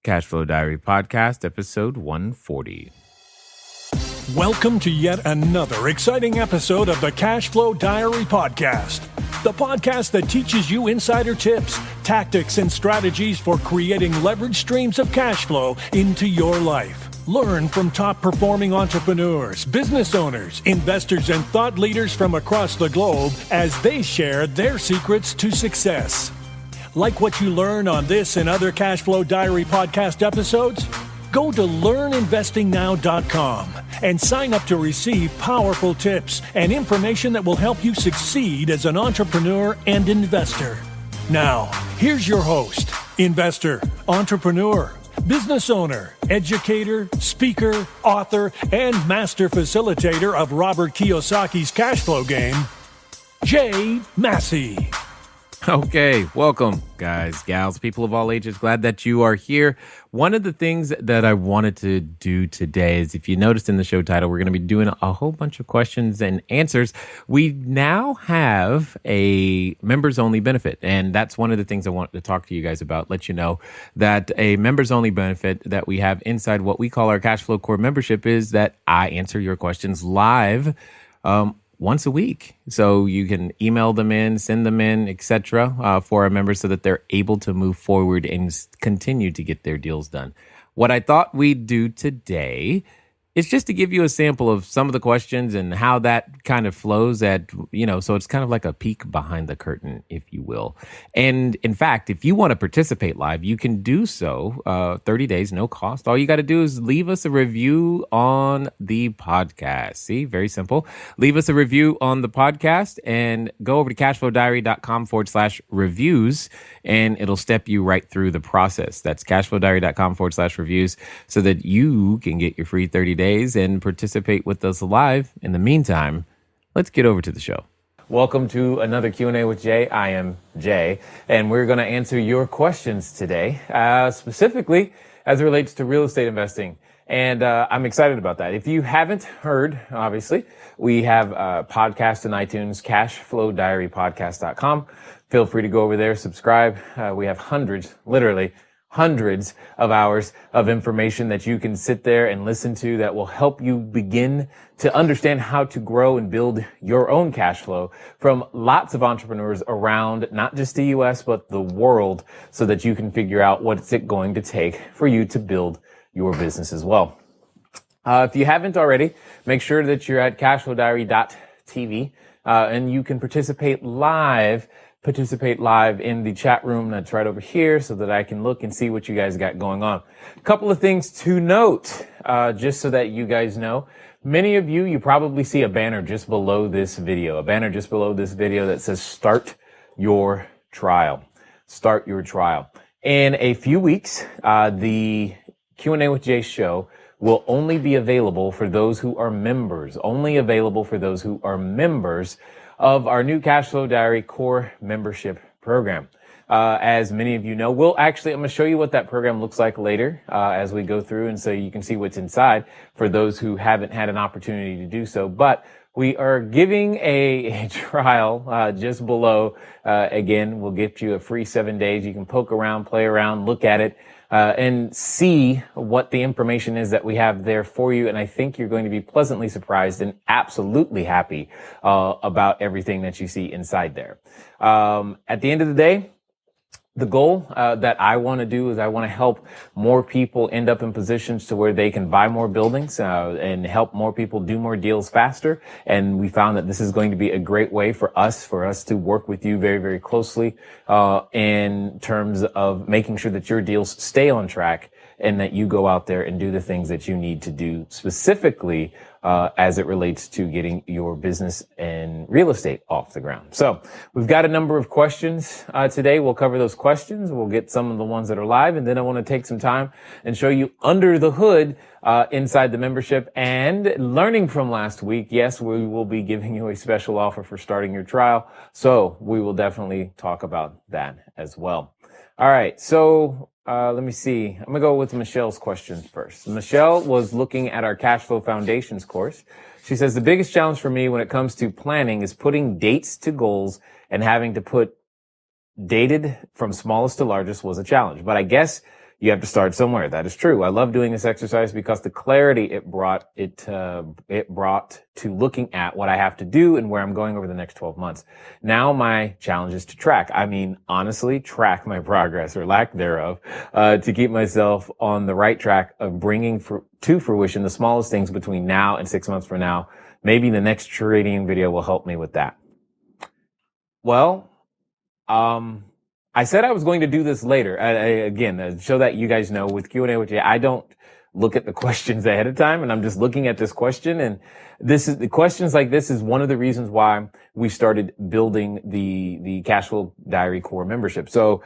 Cashflow Diary Podcast, episode 140. Welcome to yet another exciting episode of the Cashflow Diary Podcast, the podcast that teaches you insider tips, tactics, and strategies for creating leverage streams of cash flow into your life. Learn from top-performing entrepreneurs, business owners, investors, and thought leaders from across the globe as they share their secrets to success. Like what you learn on this and other Cashflow Diary podcast episodes? Go to learninvestingnow.com and sign up to receive powerful tips and information that will help you succeed as an entrepreneur and investor. Now, here's your host, investor, entrepreneur, business owner, educator, speaker, author, and master facilitator of Robert Kiyosaki's cash flow game, Jay Massey. Okay, welcome, guys, gals, people of all ages. Glad that you are here. One of the things that I wanted to do today is, if you noticed in the show title, we're going to be doing a whole bunch of questions and answers. We now have a members-only benefit, and that's one of the things I wanted to talk to you guys about, let you know that a members-only benefit that we have inside what we call our Cashflow Core membership is that I answer your questions live once a week. So you can email them in, send them in, etc. For our members so that they're able to move forward and continue to get their deals done. What I thought we'd do today is just to give you a sample of some of the questions and how that kind of flows so it's kind of like a peek behind the curtain, if you will. And in fact, if you want to participate live, you can do so 30 days, no cost. All you got to do is leave us a review on the podcast. See, very simple. Leave us a review on the podcast and go over to cashflowdiary.com/reviews, and it'll step you right through the process. That's cashflowdiary.com/reviews so that you can get your free 30 days and participate with us live. In the meantime, let's get over to the show. Welcome to another Q&A with Jay. I am Jay, and we're going to answer your questions today, specifically as it relates to real estate investing. And I'm excited about that. If you haven't heard, obviously, we have a podcast on iTunes, CashFlowDiaryPodcast.com. Feel free to go over there, subscribe. We have literally hundreds of hours of information that you can sit there and listen to that will help you begin to understand how to grow and build your own cash flow from lots of entrepreneurs around not just the US, but the world, so that you can figure out what's it going to take for you to build your business as well. If you haven't already, make sure that you're at cashflowdiary.tv and you can participate live in the chat room that's right over here so that I can look and see what you guys got going on. A couple of things to note, just so that you guys know. Many of you probably see a banner just below this video, that says start your trial. Start your trial. In a few weeks, the Q&A with Jay show will only be available for those who are members, of our new Cashflow Diary Core membership program. As many of you know, I'm going to show you what that program looks like later as we go through, and so you can see what's inside for those who haven't had an opportunity to do so. But we are giving a trial just below. Again, we'll get you a free 7 days. You can poke around, play around, look at it, and see what the information is that we have there for you. And I think you're going to be pleasantly surprised and absolutely happy about everything that you see inside there. At the end of the day, the goal that I want to do is I want to help more people end up in positions to where they can buy more buildings and help more people do more deals faster. And we found that this is going to be a great way for us to work with you very, very closely in terms of making sure that your deals stay on track and that you go out there and do the things that you need to do specifically as it relates to getting your business and real estate off the ground. So we've got a number of questions today. We'll cover those questions. We'll get some of the ones that are live, and then I want to take some time and show you under the hood inside the membership. And learning from last week, yes, we will be giving you a special offer for starting your trial. So we will definitely talk about that as well. All right. So let me see. I'm going to go with Michelle's questions first. Michelle was looking at our Cash Flow Foundations course. She says, the biggest challenge for me when it comes to planning is putting dates to goals, and having to put dated from smallest to largest was a challenge. But I guess you have to start somewhere. That is true. I love doing this exercise because the clarity it brought to looking at what I have to do and where I'm going over the next 12 months. Now my challenge is to track. I mean, honestly, track my progress or lack thereof, to keep myself on the right track of bringing to fruition the smallest things between now and 6 months from now. Maybe the next trading video will help me with that. Well, I said I was going to do this later. Again, so that you guys know with Q&A with you, I don't look at the questions ahead of time, and I'm just looking at this question. And the questions like this is one of the reasons why we started building the Cashflow Diary Core membership. So,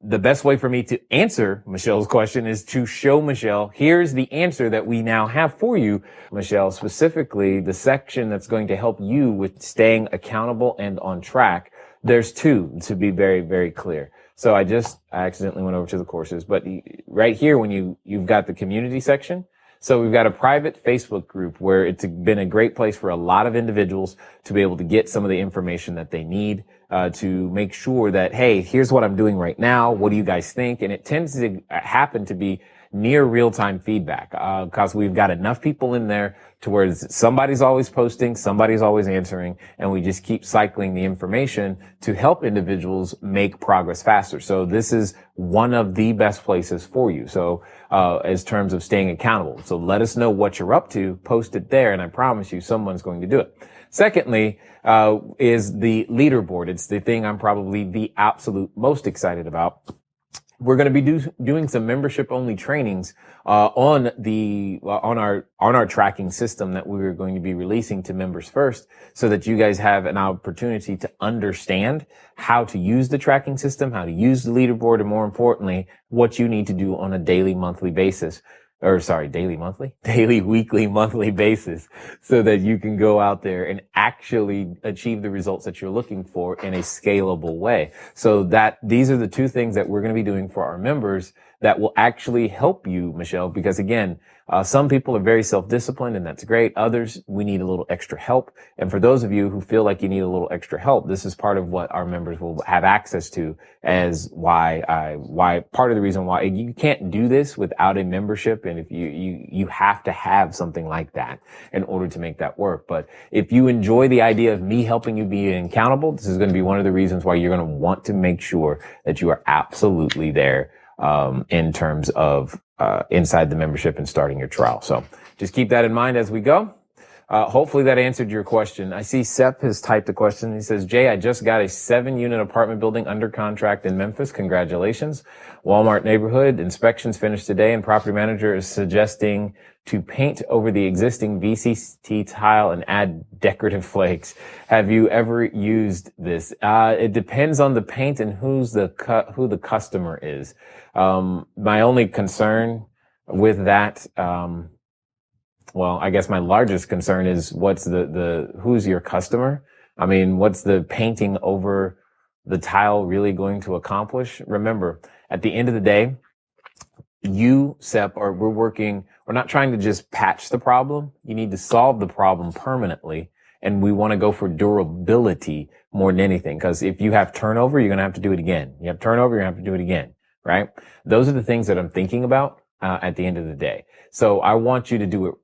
the best way for me to answer Michelle's question is to show Michelle, here's the answer that we now have for you, Michelle, specifically the section that's going to help you with staying accountable and on track. There's two, to be very, very clear. So I accidentally went over to the courses, but right here, when you've got the community section. So we've got a private Facebook group where it's been a great place for a lot of individuals to be able to get some of the information that they need, to make sure that, hey, here's what I'm doing right now. What do you guys think? And it tends to happen to be near real-time feedback, because we've got enough people in there to where somebody's always posting, somebody's always answering, and we just keep cycling the information to help individuals make progress faster. So this is one of the best places for you. So, as terms of staying accountable. So let us know what you're up to, post it there, and I promise you someone's going to do it. Secondly, is the leaderboard. It's the thing I'm probably the absolute most excited about. We're going to be doing some membership only trainings, on our tracking system that we are going to be releasing to members first, so that you guys have an opportunity to understand how to use the tracking system, how to use the leaderboard, and more importantly, what you need to do on a daily, weekly, monthly basis, so that you can go out there and actually achieve the results that you're looking for in a scalable way. So that these are the two things that we're going to be doing for our members that will actually help you, Michelle, because again, some people are very self-disciplined, and that's great. Others, we need a little extra help. And for those of you who feel like you need a little extra help, this is part of what our members will have access to, as why part of the reason why you can't do this without a membership. And if you have to have something like that in order to make that work. But if you enjoy the idea of me helping you be accountable, this is going to be one of the reasons why you're going to want to make sure that you are absolutely there, in terms of inside the membership and starting your trial. So just keep that in mind as we go. Hopefully that answered your question. I see Sep has typed a question. He says, Jay, I just got a 7-unit apartment building under contract in Memphis. Congratulations. Walmart neighborhood. Inspections finished today, and property manager is suggesting to paint over the existing VCT tile and add decorative flakes. Have you ever used this? It depends on the paint and who the customer is. My only concern with that, well, I guess my largest concern is what's who's your customer? I mean, what's the painting over the tile really going to accomplish? Remember, at the end of the day, we're not trying to just patch the problem. You need to solve the problem permanently. And we want to go for durability more than anything. Because if you have turnover, you're going to have to do it again. You have turnover, you're going to have to do it again, right? Those are the things that I'm thinking about, at the end of the day. So I want you to do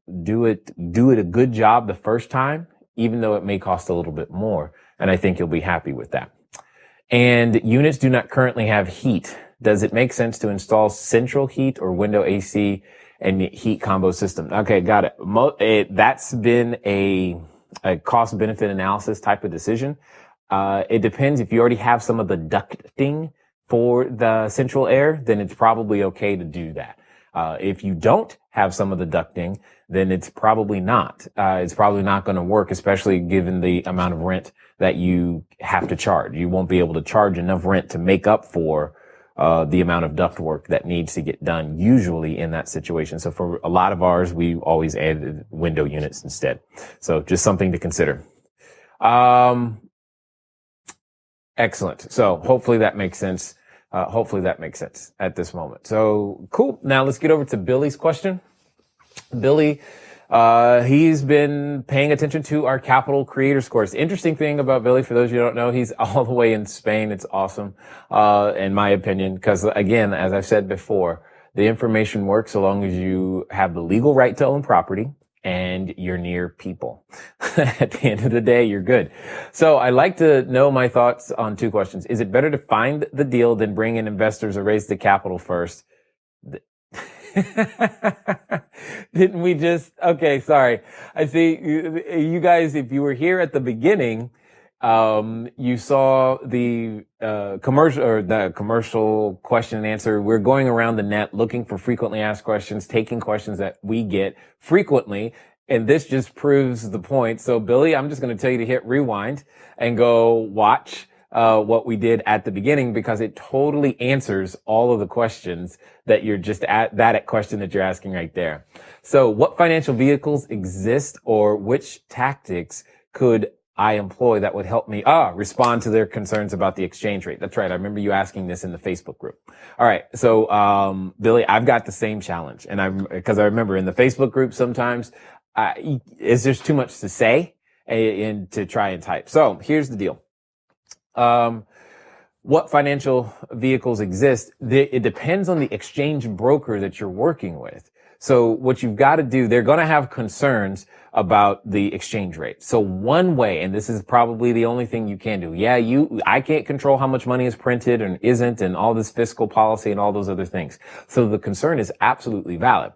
it a good job the first time, even though it may cost a little bit more. And I think you'll be happy with that. And units do not currently have heat. Does it make sense to install central heat or window AC and heat combo system? Okay, got it. That's been a cost benefit analysis type of decision. It depends. If you already have some of the ducting for the central air, then it's probably okay to do that. If you don't have some of the ducting, then it's probably not. It's probably not going to work, especially given the amount of rent that you have to charge. You won't be able to charge enough rent to make up for the amount of ductwork that needs to get done usually in that situation. So for a lot of ours, we always added window units instead. So just something to consider. Excellent. So hopefully that makes sense. At this moment. So cool. Now let's get over to Billy's question. Billy He's been paying attention to our Capital Creators course. Interesting thing about Billy, for those of you who don't know, he's all the way in Spain. It's awesome, in my opinion, because again, as I've said before, the information works so long as you have the legal right to own property and you're near people. At the end of the day, you're good. So I'd like to know my thoughts on two questions. Is it better to find the deal than bring in investors or raise the capital first? Didn't we just, okay, sorry. I see you guys, if you were here at the beginning, you saw the commercial question and answer. We're going around the net looking for frequently asked questions, taking questions that we get frequently. And this just proves the point. So Billy, I'm just going to tell you to hit rewind and go watch what we did at the beginning, because it totally answers all of the questions that you're just that question that you're asking right there. So what financial vehicles exist, or which tactics could I employ that would help me respond to their concerns about the exchange rate? That's right. I remember you asking this in the Facebook group. All right. So, Billy, I've got the same challenge, and because I remember in the Facebook group, sometimes, it's just too much to say and to try and type. So here's the deal. What financial vehicles exist? It depends on the exchange broker that you're working with. So what you've got to do, they're going to have concerns about the exchange rate. So one way, and this is probably the only thing you can do. Yeah, I can't control how much money is printed and isn't, and all this fiscal policy and all those other things. So the concern is absolutely valid.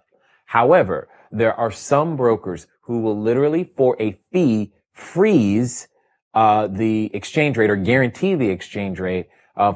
However, there are some brokers who will literally, for a fee, freeze the exchange rate or guarantee the exchange rate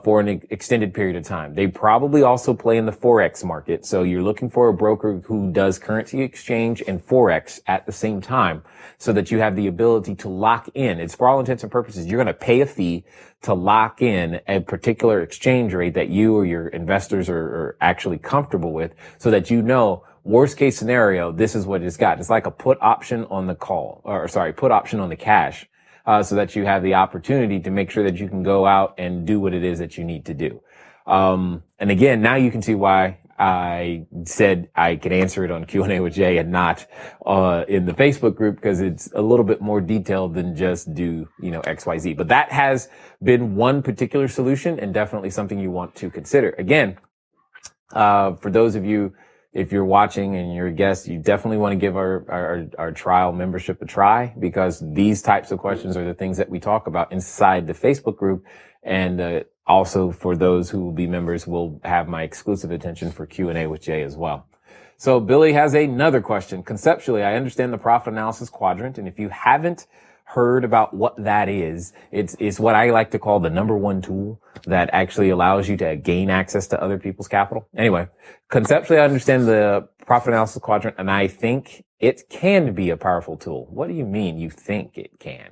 for an extended period of time. They probably also play in the Forex market. So you're looking for a broker who does currency exchange and Forex at the same time, so that you have the ability to lock in. It's for all intents and purposes, you're going to pay a fee to lock in a particular exchange rate that you or your investors are actually comfortable with, so that you know, worst case scenario, this is what it's got. It's like a put option on the put option on the cash. So that you have the opportunity to make sure that you can go out and do what it is that you need to do. And again, now you can see why I said I could answer it on Q&A with Jay and not in the Facebook group, because it's a little bit more detailed than just do, XYZ. But that has been one particular solution, and definitely something you want to consider. Again, for those of you, if you're watching and you're a guest, you definitely want to give our trial membership a try, because these types of questions are the things that we talk about inside the Facebook group. And also for those who will be members, will have my exclusive attention for Q&A with Jay as well. So Billy has another question. Conceptually, I understand the profit analysis quadrant. And if you haven't heard about what that is, it's what I like to call the number one tool that actually allows you to gain access to other people's capital. Anyway, conceptually, I understand the profit analysis quadrant, and I think it can be a powerful tool. What do you mean you think it can?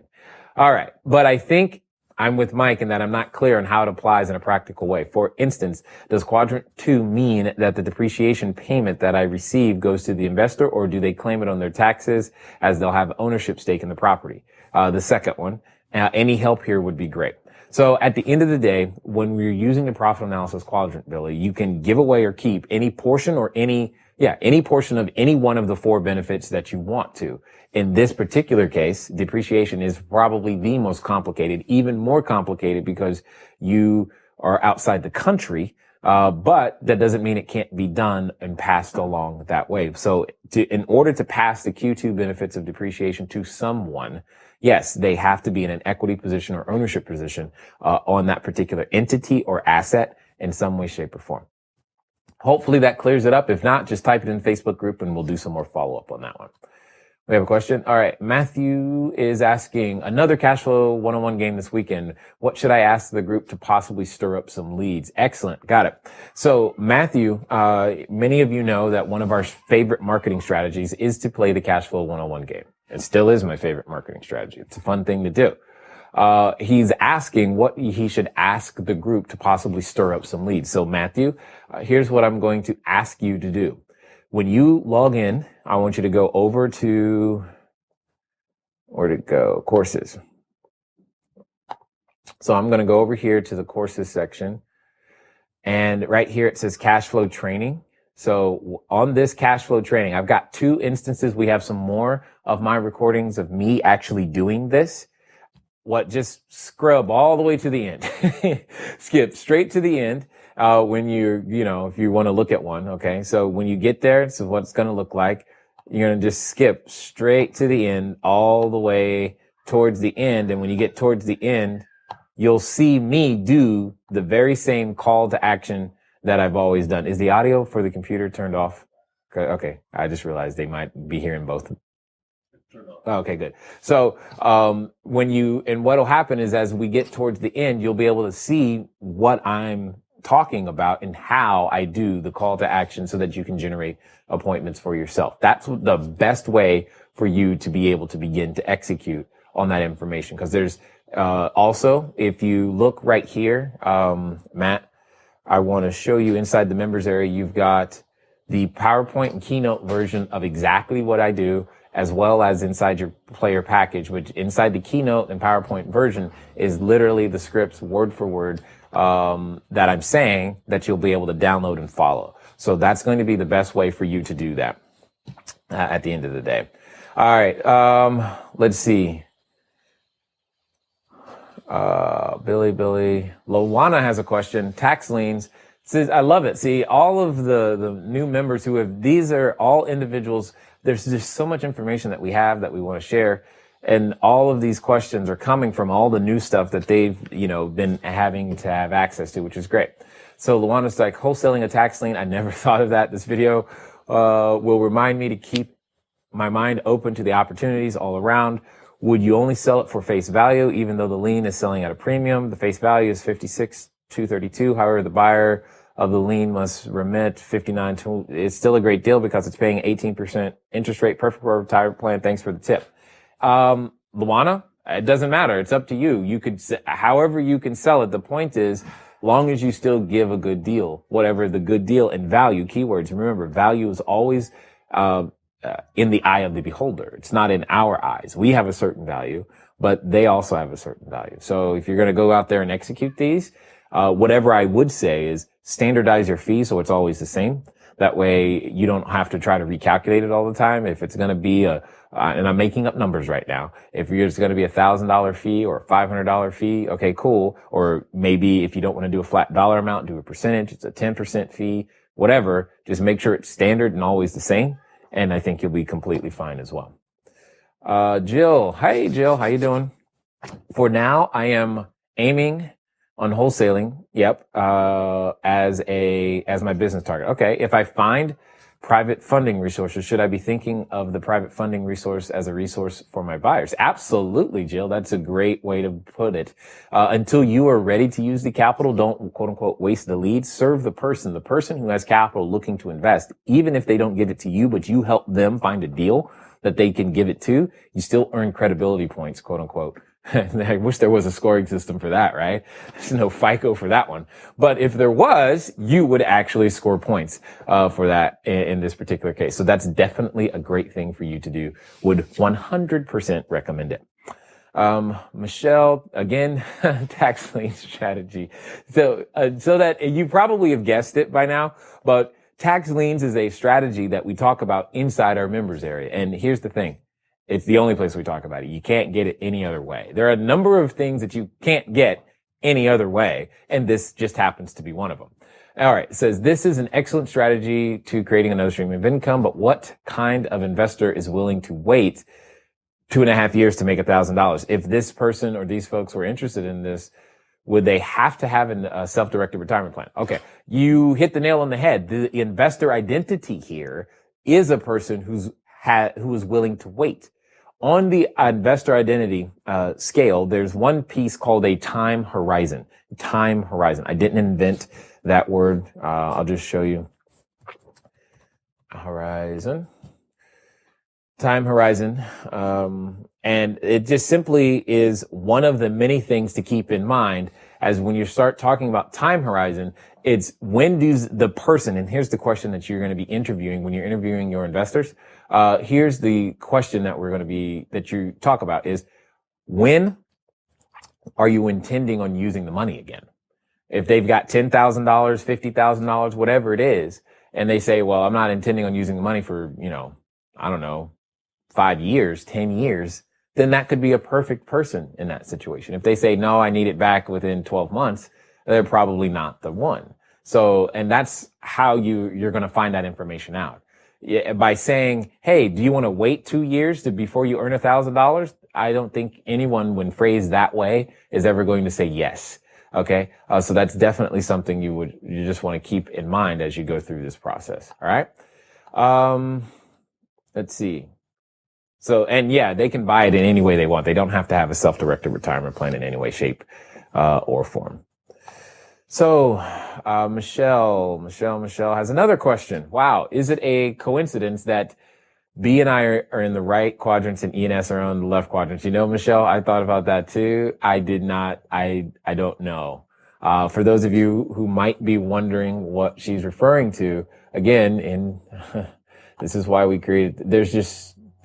All right. But I think I'm with Mike in that I'm not clear on how it applies in a practical way. For instance, does quadrant 2 mean that the depreciation payment that I receive goes to the investor, or do they claim it on their taxes as they'll have ownership stake in the property? The second one, any help here would be great. So at the end of the day, when we're using the profit analysis quadrant, Billy, you can give away or keep any portion or any portion of any one of the 4 benefits that you want to. In this particular case, depreciation is probably the most complicated, even more complicated because you are outside the country. But that doesn't mean it can't be done and passed along that way. So in order to pass the Q2 benefits of depreciation to someone, yes, they have to be in an equity position or ownership position on that particular entity or asset in some way, shape, or form. Hopefully that clears it up. If not, just type it in the Facebook group and we'll do some more follow-up on that one. We have a question. All right. Matthew is asking, another cash flow 101 game this weekend. What should I ask the group to possibly stir up some leads? Excellent. Got it. So Matthew, many of you know that one of our favorite marketing strategies is to play the cash flow 101 game. It still is my favorite marketing strategy. It's a fun thing to do. He's asking what he should ask the group to possibly stir up some leads. So Matthew, here's what I'm going to ask you to do. When you log in, I want you to go over to, where'd it go? Courses. So I'm going to go over here to the courses section. And right here, it says cash flow training. So on this cash flow training, I've got 2 instances. We have some more of my recordings of me actually doing this. Just scrub all the way to the end. Skip straight to the end. When if you want to look at one. Okay. So when you get there, this is what it's going to look like. You're going to just skip straight to the end, all the way towards the end. And when you get towards the end, you'll see me do the very same call to action that I've always done. Is the audio for the computer turned off? Okay. I just realized they might be hearing both. Okay, good. So, what'll happen is as we get towards the end, you'll be able to see what I'm talking about and how I do the call to action so that you can generate appointments for yourself. That's the best way for you to be able to begin to execute on that information. Because there's, also, if you look right here, Matt, I want to show you inside the members area, you've got the PowerPoint and Keynote version of exactly what I do, as well as inside your player package, which inside the Keynote and PowerPoint version is literally the scripts word for word that I'm saying that you'll be able to download and follow. So that's going to be the best way for you to do that at the end of the day. All right. Let's see. Billy. Lowana has a question. Tax liens. Says, I love it. See, all of the new members these are all individuals. There's just so much information that we have that we want to share. And all of these questions are coming from all the new stuff that they've, been having to have access to, which is great. So Luana's like, wholesaling a tax lien. I never thought of that. This video, will remind me to keep my mind open to the opportunities all around. Would you only sell it for face value, even though the lien is selling at a premium? The face value is $56,232. However, the buyer of the lien must remit $59,200. It's still a great deal because it's paying 18% interest rate. Perfect for a retirement plan. Thanks for the tip. Luana, it doesn't matter. It's up to you. You could, however you can sell it. The point is, long as you still give a good deal, whatever the good deal and value, keywords. Remember, value is always, in the eye of the beholder. It's not in our eyes. We have a certain value, but they also have a certain value. So if you're going to go out there and execute these, whatever I would say is standardize your fee so it's always the same. That way you don't have to try to recalculate it all the time. If it's going to be and I'm making up numbers right now. If it's going to be $1,000 fee or a $500 fee, okay, cool. Or maybe if you don't want to do a flat dollar amount, do a percentage. It's a 10% fee, whatever. Just make sure it's standard and always the same. And I think you'll be completely fine as well. Jill. Hey, Jill. How you doing? For now, I am aiming on wholesaling. Yep. As my business target. Okay. If I find private funding resources, should I be thinking of the private funding resource as a resource for my buyers? Absolutely, Jill. That's a great way to put it. Until you are ready to use the capital, don't quote unquote waste the lead. Serve the person who has capital looking to invest. Even if they don't give it to you, but you help them find a deal that they can give it to, you still earn credibility points, quote unquote. I wish there was a scoring system for that, right? There's no FICO for that one. But if there was, you would actually score points for that in this particular case. So that's definitely a great thing for you to do. Would 100% recommend it. Michelle, again, tax lien strategy. So that you probably have guessed it by now, but tax liens is a strategy that we talk about inside our members area. And here's the thing. It's the only place we talk about it. You can't get it any other way. There are a number of things that you can't get any other way, and this just happens to be one of them. All right. It says, this is an excellent strategy to creating another stream of income, but what kind of investor is willing to wait 2.5 years to make $1,000? If this person or these folks were interested in this, would they have to have a self-directed retirement plan? Okay. You hit the nail on the head. The investor identity here is a person who is willing to wait. On the investor identity scale, there's one piece called a time horizon. Time horizon. I didn't invent that word. I'll just show you. Horizon. Time horizon. And it just simply is one of the many things to keep in mind as when you start talking about time horizon, it's when does the person, and here's the question that you're going to be interviewing when you're interviewing your investors. Here's the question that you talk about is, when are you intending on using the money again? If they've got $10,000, $50,000, whatever it is, and they say, well, I'm not intending on using the money for, I don't know, 5 years, 10 years, then that could be a perfect person in that situation. If they say, no, I need it back within 12 months, they're probably not the one. So, and that's how you're going to find that information out. By saying, hey, do you want to wait 2 years before you earn $1,000? I don't think anyone, when phrased that way, is ever going to say yes. Okay. So that's definitely something you just want to keep in mind as you go through this process. All right. Let's see. So, and yeah, they can buy it in any way they want. They don't have to have a self-directed retirement plan in any way, shape, or form. So, Michelle has another question. Wow. Is it a coincidence that B and I are in the right quadrants and E and S are on the left quadrants? Michelle, I thought about that too. I did not. I don't know. For those of you who might be wondering what she's referring to, again, this is why we created,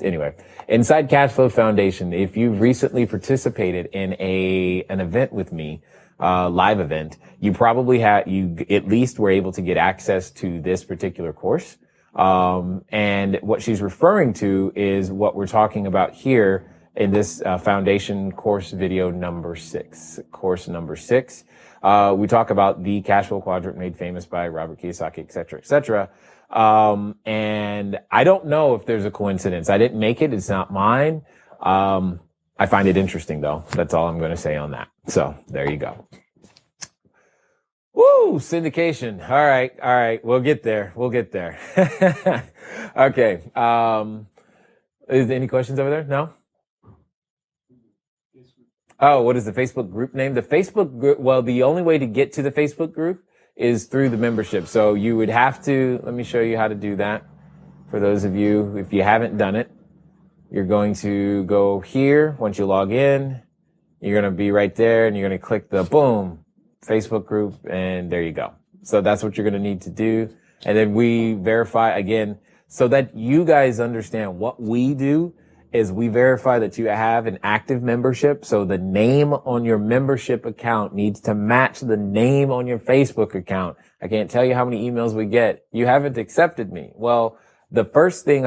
anyway, inside Cashflow Foundation, if you've recently participated in an event with me, live event, you probably you at least were able to get access to this particular course. And what she's referring to is what we're talking about here in this, foundation course video number 6, course number 6. We talk about the cash flow quadrant made famous by Robert Kiyosaki, et cetera, et cetera. And I don't know if there's a coincidence. I didn't make it. It's not mine. I find it interesting though. That's all I'm going to say on that. So there you go. Woo! Syndication. All right. We'll get there. Okay. Is there any questions over there? No? Oh, what is the Facebook group name? The Facebook group. Well, the only way to get to the Facebook group is through the membership. So you would have to, let me show you how to do that. For those of you, if you haven't done it, you're going to go here. Once you log in, you're going to be right there and you're going to click the boom, Facebook group, and there you go. So that's what you're going to need to do. And then we verify again so that you guys understand what we do is we verify that you have an active membership. So the name on your membership account needs to match the name on your Facebook account. I can't tell you how many emails we get. You haven't accepted me. Well, the first thing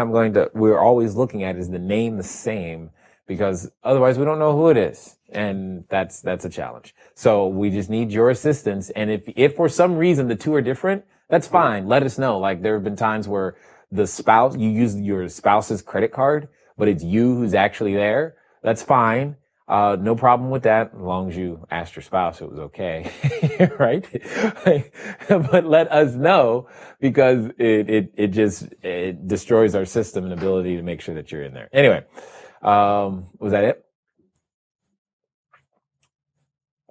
we're always looking at is the name the same, because otherwise we don't know who it is. And that's a challenge. So we just need your assistance. And if for some reason the two are different, that's fine. Let us know. Like there have been times where you use your spouse's credit card, but it's you who's actually there. That's fine. No problem with that, as long as you asked your spouse it was okay, right? But let us know, because it destroys our system and ability to make sure that you're in there. Anyway, was that it?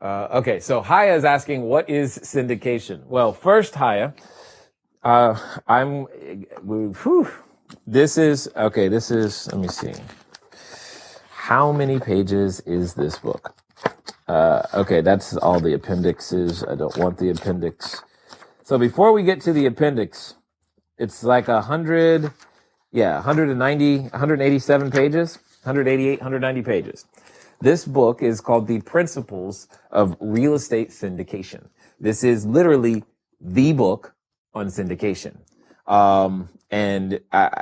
Okay, so Haya is asking, what is syndication? Well, first, Haya, this is, let me see. How many pages is this book? Okay, that's all the appendixes. I don't want the appendix. So before we get to the appendix, it's like 187 pages, 188, 190 pages. This book is called The Principles of Real Estate Syndication. This is literally the book on syndication. And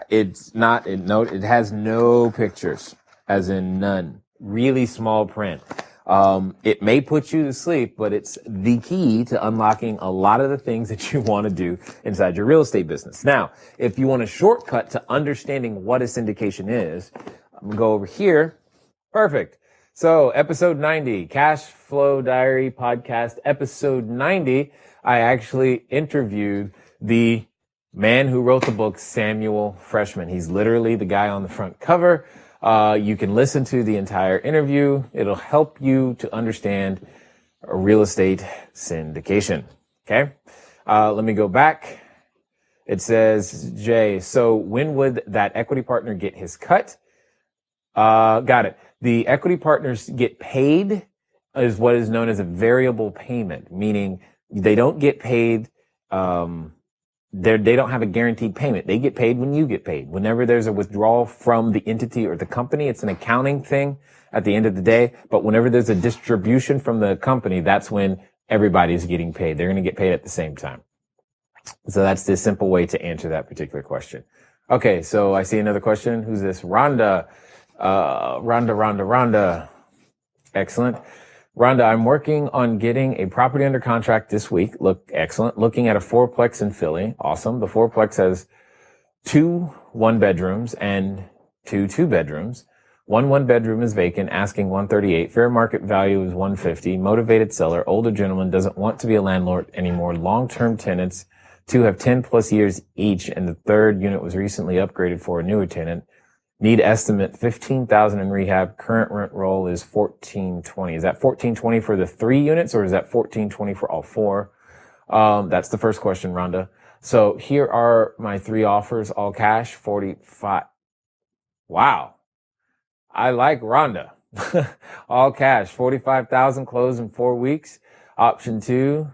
it has no pictures, as in none. Really small print. It may put you to sleep, but it's the key to unlocking a lot of the things that you want to do inside your real estate business. Now, if you want a shortcut to understanding what a syndication is, I'm going to go over here. Perfect. So episode 90, Cash Flow Diary podcast, episode 90, I actually interviewed the man who wrote the book, Samuel Freshman. He's literally the guy on the front cover. You can listen to the entire interview. It'll help you to understand real estate syndication. Okay. Let me go back. It says, Jay, so when would that equity partner get his cut? Got it. The equity partners get paid is what is known as a variable payment, meaning they don't get paid, they don't have a guaranteed payment. They get paid when you get paid. Whenever there's a withdrawal from the entity or the company, it's an accounting thing at the end of the day. But whenever there's a distribution from the company, that's when everybody's getting paid. They're going to get paid at the same time. So that's the simple way to answer that particular question. Okay, so I see another question. Who's this? Rhonda. Rhonda. Excellent. Rhonda, I'm working on getting a property under contract this week. Excellent. Looking at a fourplex in Philly. Awesome. The fourplex has 2 1-bedrooms and 2 2-bedrooms. One bedroom is vacant, asking $138. Fair market value is $150. Motivated seller, older gentleman, doesn't want to be a landlord anymore. Long-term tenants, 2 have 10 plus years each, and the 3rd unit was recently upgraded for a newer tenant. Need estimate $15,000 in rehab. Current rent roll is $1,420. Is that $1,420 for the 3 units, or is that $1,420 for all 4? That's the first question, Rhonda. So here are my 3 offers, all cash, 45. Wow. I like Rhonda. All cash, 45,000 closed in 4 weeks. Option 2,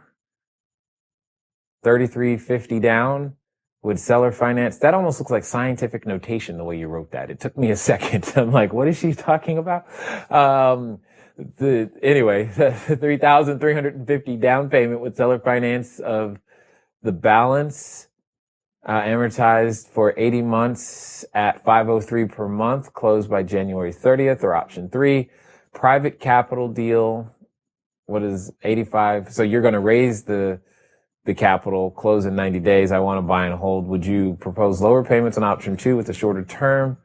3350 down with seller finance. That almost looks like scientific notation, the way you wrote that. It took me a second. I'm like, what is she talking about? Anyway, 3,350 down payment with seller finance of the balance, amortized for 80 months at $503 per month, closed by January 30th, or option 3, private capital deal. What is 85? So you're going to raise the capital, close in 90 days. I want to buy and hold. Would you propose lower payments on option 2 with a shorter term,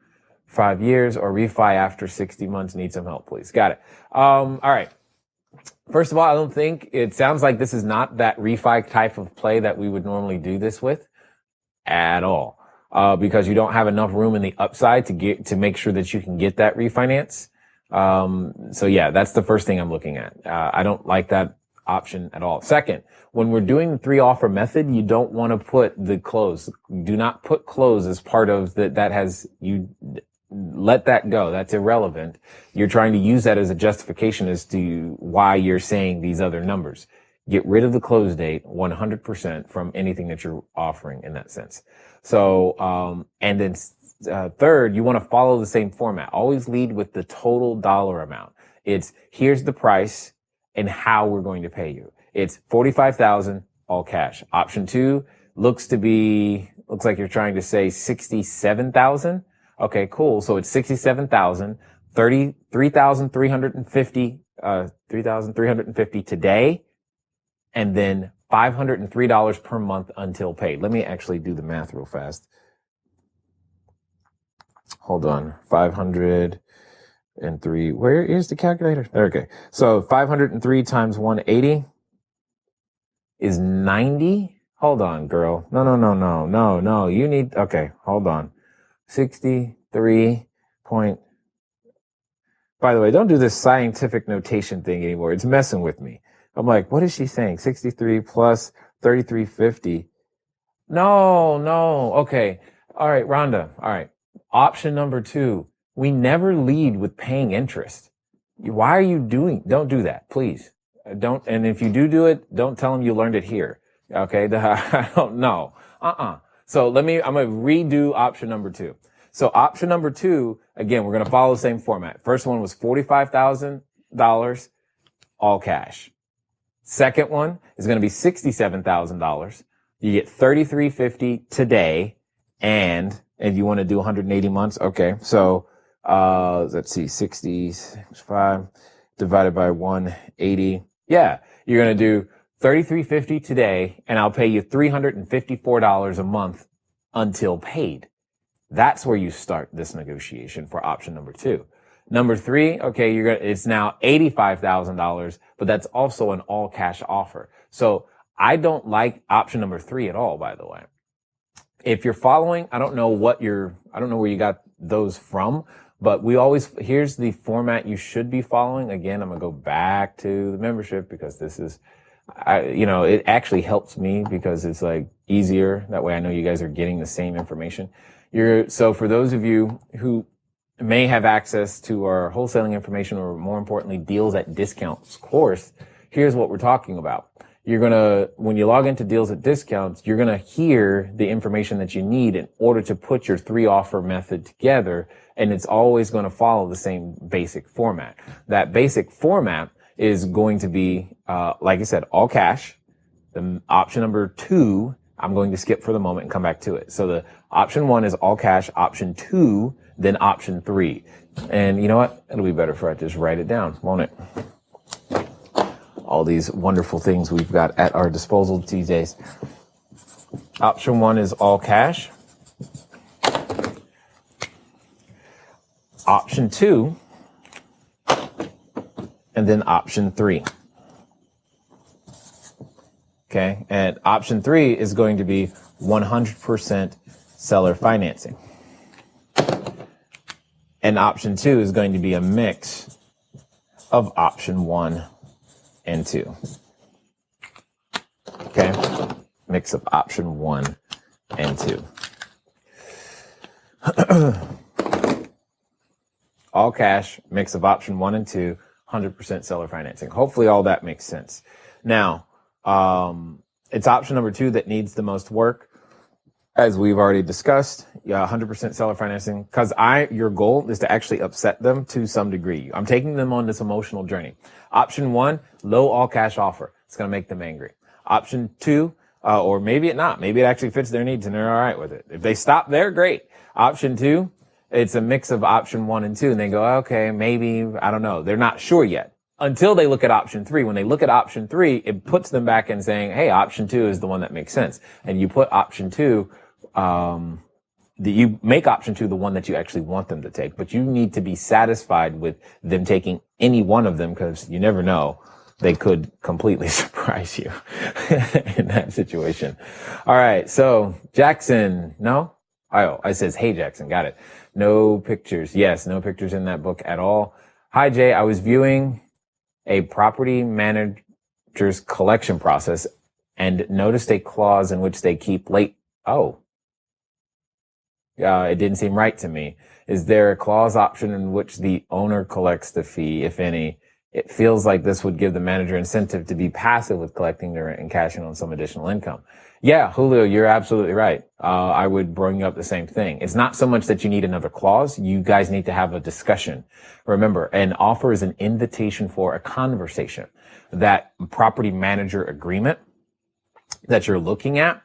5 years, or refi after 60 months? Need some help, please. Got it. All right. First of all, I don't think it sounds like this is not that refi type of play that we would normally do this with at all, because you don't have enough room in the upside to make sure that you can get that refinance. So yeah, that's the first thing I'm looking at. I don't like that option at all. Second, when we're doing the 3 offer method, you don't want to put the close. Do not put close as part of you let that go. That's irrelevant. You're trying to use that as a justification as to why you're saying these other numbers. Get rid of the close date 100% from anything that you're offering in that sense. So, and then third, you want to follow the same format. Always lead with the total dollar amount. It's here's the price and how we're going to pay you. It's $45,000 all cash. Option 2 looks like you're trying to say $67,000. Okay, cool. So it's $67,000, $3,350 today, and then $503 per month until paid. Let me actually do the math real fast. Hold on. 503. Where is the calculator? Okay. So 503 times 180 is 90. Hold on, girl. No. You need, okay, hold on. 63 point. By the way, don't do this scientific notation thing anymore. It's messing with me. I'm like, what is she saying? 63 plus 3350. No. Okay. All right, Rhonda. All right. Option number 2. We never lead with paying interest. Why are you don't do that, please. Don't, and if you do it, don't tell them you learned it here. Okay. I don't know. So I'm going to redo option number 2. So option number 2, again, we're going to follow the same format. First one was $45,000 all cash. Second one is going to be $67,000. You get $3,350 today, and you want to do 180 months. Okay. So, let's see, 65 divided by 180. Yeah. You're going to do $3,350 today, and I'll pay you $354 a month until paid. That's where you start this negotiation for option number 2. Number 3, okay, it's now $85,000, but that's also an all cash offer. So I don't like option number 3 at all, by the way. If you're following, I don't know where you got those from, but here's the format you should be following. Again, I'm going to go back to the membership because this is, it actually helps me because it's like easier. That way I know you guys are getting the same information. So for those of you who may have access to our wholesaling information, or more importantly, deals at discounts course, here's what we're talking about. When you log into deals at discounts, you're going to hear the information that you need in order to put your 3 offer method together. And it's always going to follow the same basic format. That basic format is going to be, like I said, all cash. The option number 2 I'm going to skip for the moment and come back to it. So the option 1 is all cash, option 2, then option 3. And you know what? It'll be better if I just write it down, won't it? All these wonderful things we've got at our disposal these days. Option 1 is all cash. Option 2, and then option 3. Okay, and option 3 is going to be 100% seller financing. And option 2 is going to be a mix of option 1 and 2. Okay, mix of option 1 and 2. All cash, mix of option 1 and 2, 100% seller financing. Hopefully all that makes sense. Now, it's option number 2 that needs the most work. As we've already discussed, 100% seller financing, because your goal is to actually upset them to some degree. I'm taking them on this emotional journey. Option 1, low all cash offer. It's going to make them angry. Option 2, or maybe it not. Maybe it actually fits their needs and they're all right with it. If they stop there, great. Option 2, it's a mix of option 1 and 2, and they go, okay, maybe, I don't know. They're not sure yet until they look at option 3. When they look at option 3, it puts them back in saying, hey, option 2 is the one that makes sense. And you put option 2, you make option 2 the one that you actually want them to take, but you need to be satisfied with them taking any one of them, because you never know. They could completely surprise you in that situation. All right. So Jackson, no? Oh, it says, hey, Jackson, got it. No pictures. Yes, no pictures in that book at all. Hi, Jay. I was viewing a property manager's collection process and noticed a clause in which they keep late. Oh, it didn't seem right to me. Is there a clause option in which the owner collects the fee, if any? It feels like this would give the manager incentive to be passive with collecting the rent and cashing on some additional income. Yeah, Julio, you're absolutely right. I would bring up the same thing. It's not so much that you need another clause. You guys need to have a discussion. Remember, an offer is an invitation for a conversation. That property manager agreement that you're looking at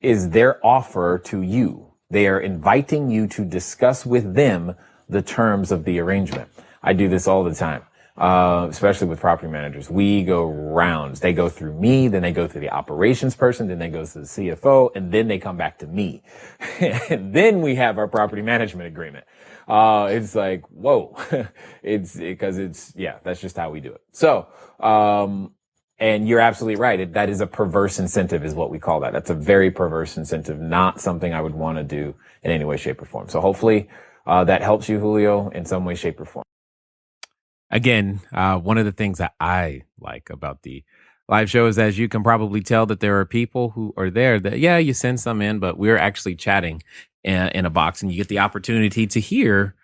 is their offer to you. They are inviting you to discuss with them the terms of the arrangement. I do this all the time. Especially with property managers. We go rounds. They go through me, then they go through the operations person, then they go to the CFO, and then they come back to me. And then we have our property management agreement. It's like, whoa. That's just how we do it. So, and you're absolutely right. That is a perverse incentive is what we call that. That's a very perverse incentive, not something I would want to do in any way, shape, or form. So hopefully, that helps you, Julio, in some way, shape, or form. Again, one of the things that I like about the live show is, as you can probably tell, that there are people who are there that, yeah, you send some in, but we're actually chatting in a box, and you get the opportunity to hear.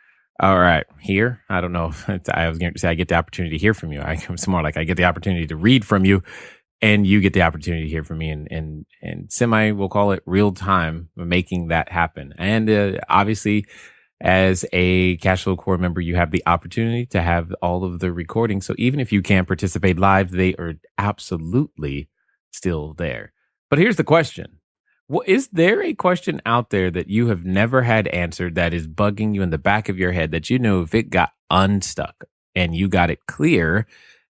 All right, hear? I don't know. I was going to say I get the opportunity to hear from you. It's more like I get the opportunity to read from you, and you get the opportunity to hear from me, and semi, we'll call it real time, making that happen. And obviously, as a Cashflow Core member, you have the opportunity to have all of the recordings. So even if you can't participate live, they are absolutely still there. But here's the question. Well, is there a question out there that you have never had answered that is bugging you in the back of your head that you know if it got unstuck and you got it clear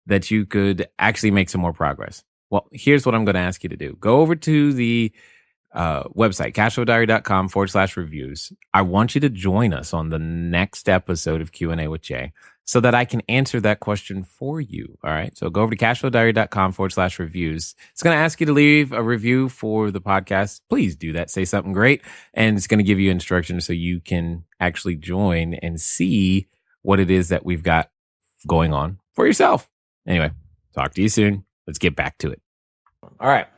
that you could actually make some more progress? Well, here's what I'm going to ask you to do. Go over to the website, CashFlowDiary.com/reviews. I want you to join us on the next episode of Q&A with Jay so that I can answer that question for you. All right. So go over to CashFlowDiary.com/reviews. It's going to ask you to leave a review for the podcast. Please do that. Say something great. And it's going to give you instructions so you can actually join and see what it is that we've got going on for yourself. Anyway, talk to you soon. Let's get back to it. All right.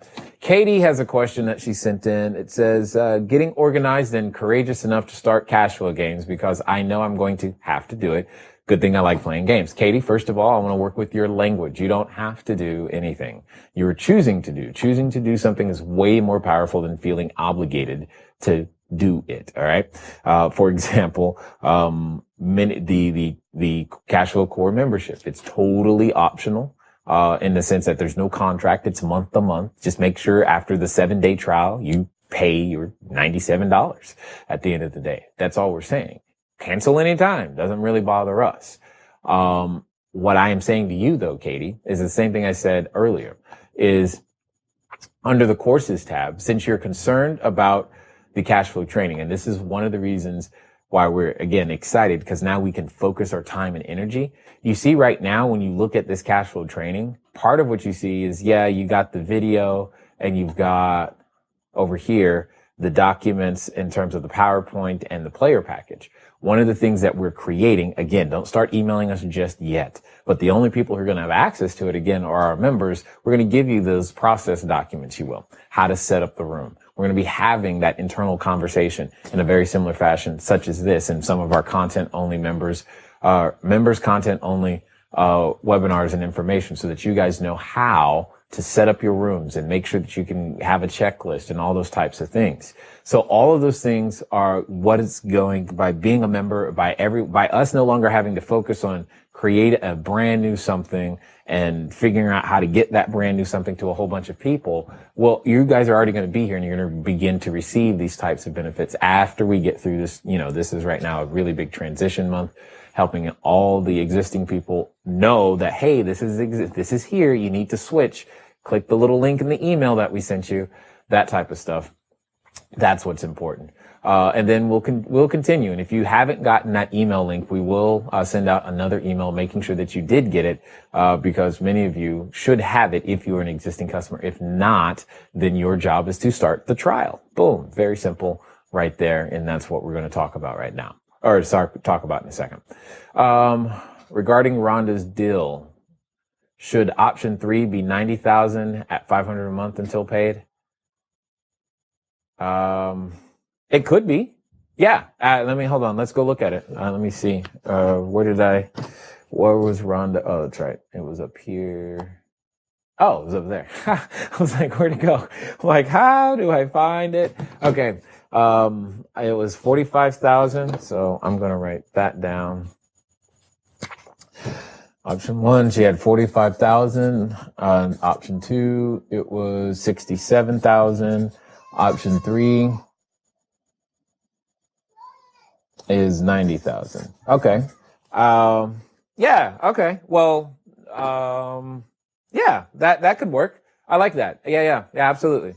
Katie has a question that she sent in. It says, getting organized and courageous enough to start cash flow games because I know I'm going to have to do it. Good thing I like playing games. Katie, first of all, I want to work with your language. You don't have to do anything. You're choosing to do. Choosing to do something is way more powerful than feeling obligated to do it. All right. For example, the Cashflow Core membership. It's totally optional. in the sense that there's no contract. It's month to month. Just make sure after the 7-day trial, you pay your $97 at the end of the day. That's all we're saying. Cancel anytime. Doesn't really bother us. What I am saying to you though, Katie, is the same thing I said earlier, is under the courses tab, since you're concerned about the cash flow training, and this is one of the reasons why we're, again, excited, because now we can focus our time and energy. You see right now, when you look at this cash flow training, part of what you see is, yeah, you got the video and you've got over here the documents in terms of the PowerPoint and the player package. One of the things that we're creating, again, don't start emailing us just yet, but the only people who are going to have access to it, again, are our members. We're going to give you those process documents, you will, how to set up the room. We're going to be having that internal conversation in a very similar fashion, such as this, and some of our content-only members content-only webinars and information, so that you guys know how to set up your rooms and make sure that you can have a checklist and all those types of things. So all of those things are what it's going by being a member, by us no longer having to focus on create a brand new something and figuring out how to get that brand new something to a whole bunch of people. Well, you guys are already going to be here and you're going to begin to receive these types of benefits after we get through this. You know, this is right now a really big transition month, helping all the existing people know that, hey, this is here. You need to switch. Click the little link in the email that we sent you, that type of stuff. That's what's important. And then we'll continue. And if you haven't gotten that email link, we will send out another email making sure that you did get it, because many of you should have it if you're an existing customer. If not, then your job is to start the trial. Boom. Very simple right there. And that's what we're going to talk about right now, or talk about in a second. Regarding Rhonda's deal, should option 3 be $90,000 at $500 a month until paid? It could be. Yeah. Hold on. Let's go look at it. Let me see. Where was Rhonda? Oh, that's right. It was up here. Oh, it was up there. I was like, where'd it go? Like, how do I find it? Okay. It was 45,000. So I'm going to write that down. Option 1, she had 45,000. Option 2, it was 67,000. Option 3 is 90,000. Okay. Yeah. Okay. Well, yeah, that could work. I like that. Yeah. Absolutely.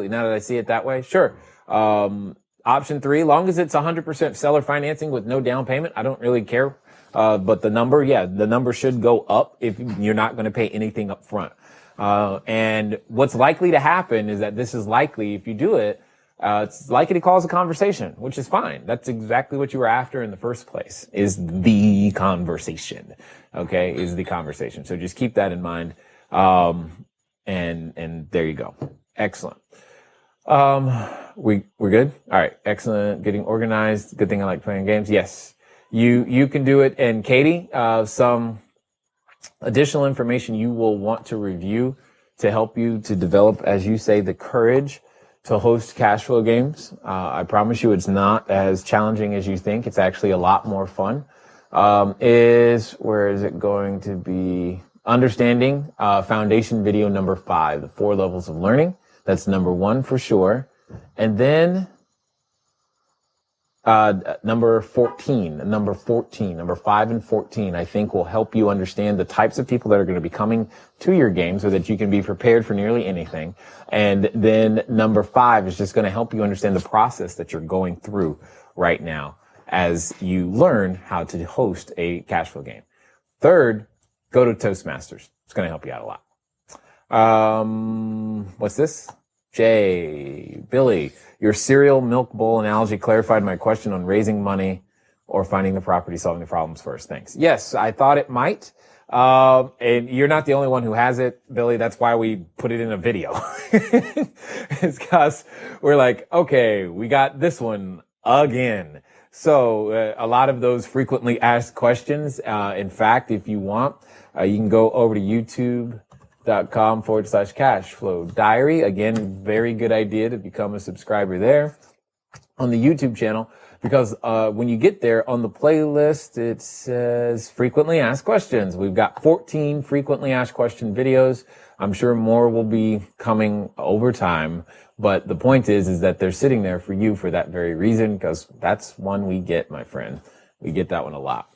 Now that I see it that way, sure. Option 3, long as it's 100% seller financing with no down payment, I don't really care. But the number should go up if you're not going to pay anything up front. And what's likely to happen is that this is likely, if you do it, it's likely to cause a conversation, which is fine. That's exactly what you were after in the first place, is the conversation. Okay. Is the conversation. So just keep that in mind. And there you go. Excellent. We're good. All right. Excellent. Getting organized. Good thing I like playing games. Yes. You can do it. And Katie, some additional information you will want to review to help you to develop, as you say, the courage to host cash flow games. I promise you it's not as challenging as you think. It's actually a lot more fun. Where is it going to be? Understanding foundation video number 5, the 4 levels of learning. That's number 1 for sure. And then number 5 and 14, I think will help you understand the types of people that are going to be coming to your game so that you can be prepared for nearly anything. And then number 5 is just going to help you understand the process that you're going through right now as you learn how to host a cash flow game. 3rd, go to Toastmasters. It's going to help you out a lot. What's this? Billy, your cereal milk bowl analogy clarified my question on raising money or finding the property, solving the problems first. Thanks. Yes, I thought it might. And you're not the only one who has it, Billy. That's why we put it in a video. It's because we're like, okay, we got this one again. So a lot of those frequently asked questions. In fact, if you want, you can go over to youtube.com/CashFlowDiary. Again, very good idea to become a subscriber there. On the YouTube channel, because when you get there on the playlist, it says frequently asked questions. We've got 14 frequently asked question videos. I'm sure more will be coming over time, but the point is that they're sitting there for you for that very reason, because that's one we get, my friend. We get that one a lot.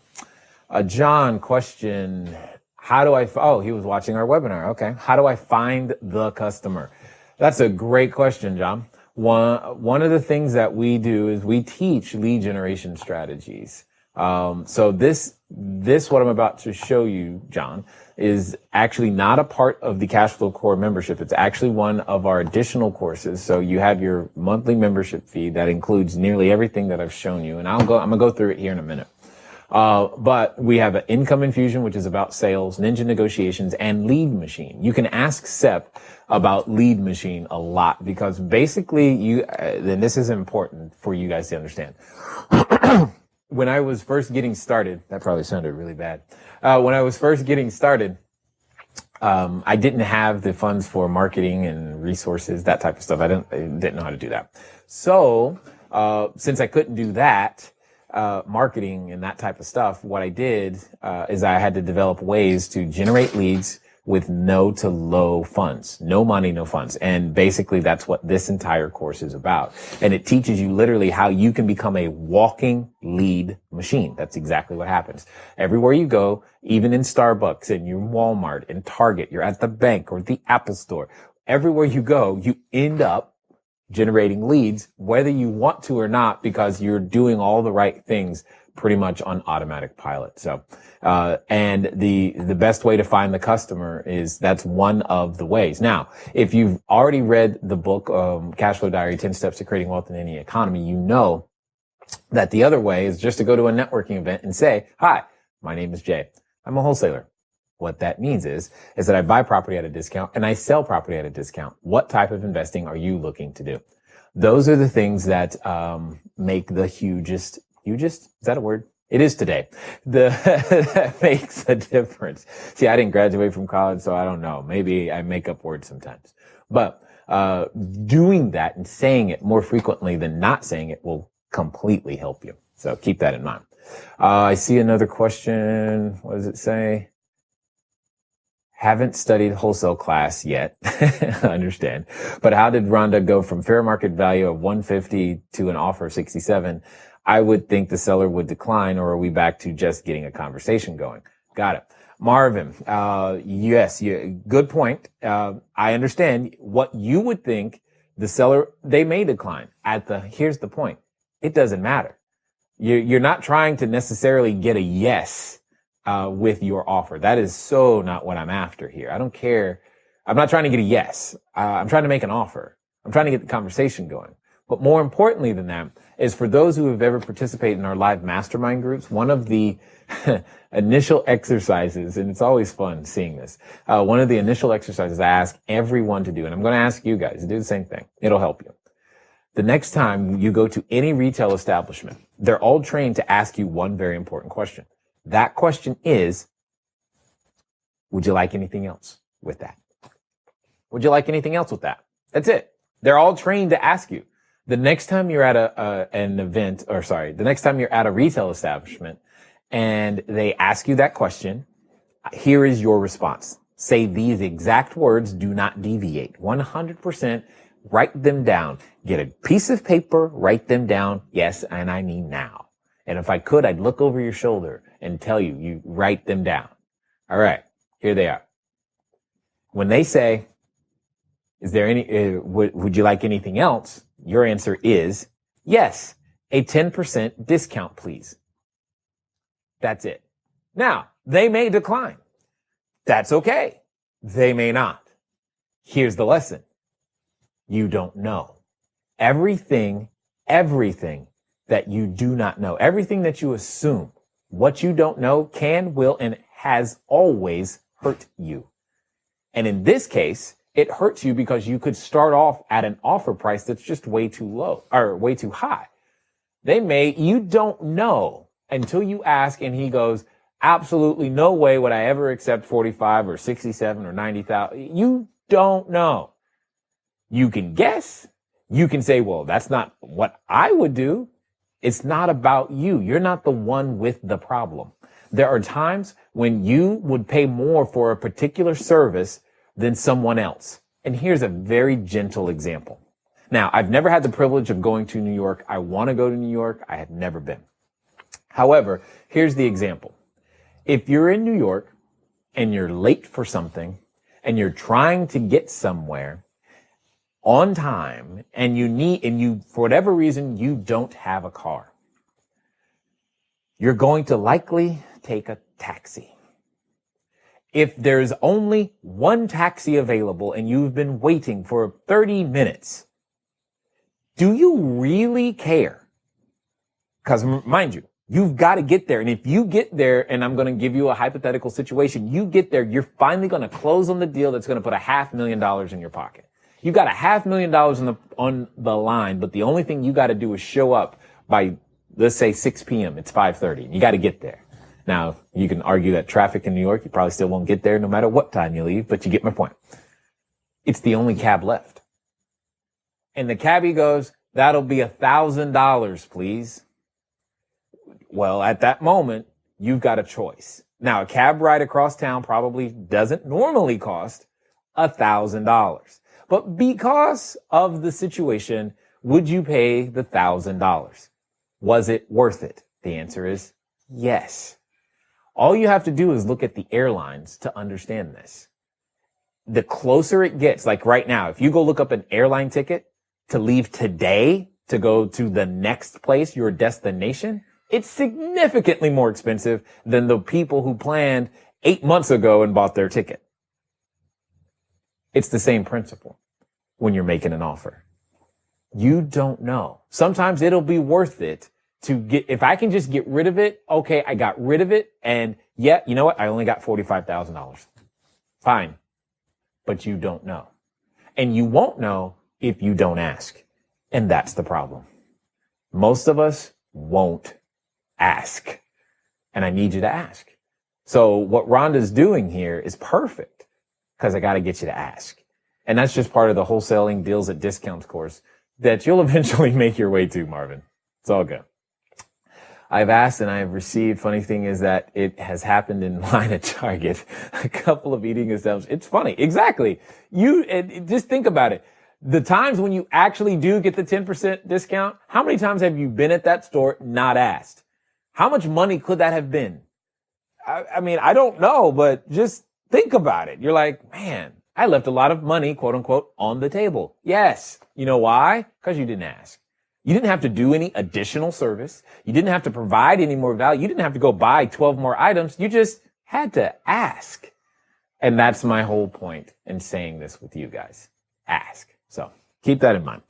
John, question. He was watching our webinar. Okay. How do I find the customer? That's a great question, John. One of the things that we do is we teach lead generation strategies. So this, what I'm about to show you, John, is actually not a part of the Cashflow Core membership. It's actually one of our additional courses. So you have your monthly membership fee that includes nearly everything that I've shown you. And I'm going to go through it here in a minute. But we have an income infusion, which is about sales, ninja negotiations, and lead machine. You can ask Sep about lead machine a lot, because basically and this is important for you guys to understand. When I was first getting started, that probably sounded really bad. When I was first getting started, I didn't have the funds for marketing and resources, that type of stuff. I didn't know how to do that. So, since I couldn't do that, marketing and that type of stuff, what I did is I had to develop ways to generate leads with no to low funds, no money, no funds. And basically that's what this entire course is about. And it teaches you literally how you can become a walking lead machine. That's exactly what happens. Everywhere you go, even in Starbucks and your Walmart and Target, you're at the bank or the Apple store, everywhere you go, you end up generating leads, whether you want to or not, because you're doing all the right things pretty much on automatic pilot. So, and the best way to find the customer that's one of the ways. Now, if you've already read the book, Cashflow Diary, 10 Steps to Creating Wealth in Any Economy, you know that the other way is just to go to a networking event and say, hi, my name is Jay. I'm a wholesaler. What that means is that I buy property at a discount and I sell property at a discount. What type of investing are you looking to do? Those are the things that make the hugest, is that a word? It is today. That makes a difference. See, I didn't graduate from college, so I don't know. Maybe I make up words sometimes. But doing that and saying it more frequently than not saying it will completely help you. So keep that in mind. I see another question. What does it say? Haven't studied wholesale class yet. I understand. But how did Rhonda go from fair market value of 150 to an offer of 67? I would think the seller would decline, or are we back to just getting a conversation going? Got it. Marvin, yes, good point. I understand what you would think. The seller, they may decline. Here's the point. It doesn't matter. You're not trying to necessarily get a yes with your offer. That is so not what I'm after here. I don't care. I'm not trying to get a yes. I'm trying to make an offer. I'm trying to get the conversation going. But more importantly than that is, for those who have ever participated in our live mastermind groups, one of the initial exercises, and it's always fun seeing this, one of the initial exercises I ask everyone to do, and I'm going to ask you guys to do the same thing. It'll help you. The next time you go to any retail establishment, they're all trained to ask you one very important question. That question is, would you like anything else with that? Would you like anything else with that? That's it. They're all trained to ask you. The next time you're at the next time you're at a retail establishment and they ask you that question, here is your response. Say these exact words, do not deviate. 100%, write them down. Get a piece of paper, write them down. Yes, and I mean now. And if I could, I'd look over your shoulder and tell you, you write them down. All right, here they are. When they say, is there would you like anything else? Your answer is yes, a 10% discount, please. That's it. Now, they may decline. That's okay. They may not. Here's the lesson. You don't know. Everything that you do not know, everything that you assume, what you don't know can, will, and has always hurt you. And in this case, it hurts you because you could start off at an offer price that's just way too low or way too high. You don't know until you ask and he goes, absolutely no way would I ever accept 45 or 67 or 90,000. You don't know. You can guess. You can say, well, that's not what I would do. It's not about you. You're not the one with the problem. There are times when you would pay more for a particular service than someone else. And here's a very gentle example. Now, I've never had the privilege of going to New York. I want to go to New York. I have never been. However, here's the example. If you're in New York and you're late for something and you're trying to get somewhere on time and you, for whatever reason, you don't have a car, you're going to likely take a taxi. If there's only one taxi available and you've been waiting for 30 minutes, do you really care? Because mind you, you've got to get there. And if you get there, and I'm going to give you a hypothetical situation, you get there, you're finally going to close on the deal that's going to put $500,000 in your pocket. You got $500,000 on the line, but the only thing you got to do is show up by, let's say 6 p.m. It's 5:30. You got to get there. Now, you can argue that traffic in New York, you probably still won't get there no matter what time you leave, but you get my point. It's the only cab left. And the cabbie goes, that'll be $1,000, please. Well, at that moment, you've got a choice. Now, a cab ride across town probably doesn't normally cost $1,000. But because of the situation, would you pay the $1,000? Was it worth it? The answer is yes. All you have to do is look at the airlines to understand this. The closer it gets, like right now, if you go look up an airline ticket to leave today to go to the next place, your destination, it's significantly more expensive than the people who planned 8 months ago and bought their ticket. It's the same principle when you're making an offer. You don't know. Sometimes it'll be worth it to get, if I can just get rid of it, okay, I got rid of it. And yeah, you know what? I only got $45,000. Fine. But you don't know. And you won't know if you don't ask. And that's the problem. Most of us won't ask. And I need you to ask. So what Rhonda's doing here is perfect because I got to get you to ask. And that's just part of the wholesaling deals at discounts course that you'll eventually make your way to, Marvin. It's all good. I've asked and I've received. Funny thing is that it has happened in line at Target, a couple of eating establishments. It's funny. Exactly. Just think about it. The times when you actually do get the 10% discount, how many times have you been at that store not asked? How much money could that have been? I mean, I don't know, but just think about it. You're like, man, I left a lot of money, quote unquote, on the table. Yes. You know why? Because you didn't ask. You didn't have to do any additional service. You didn't have to provide any more value. You didn't have to go buy 12 more items. You just had to ask. And that's my whole point in saying this with you guys. Ask. So keep that in mind.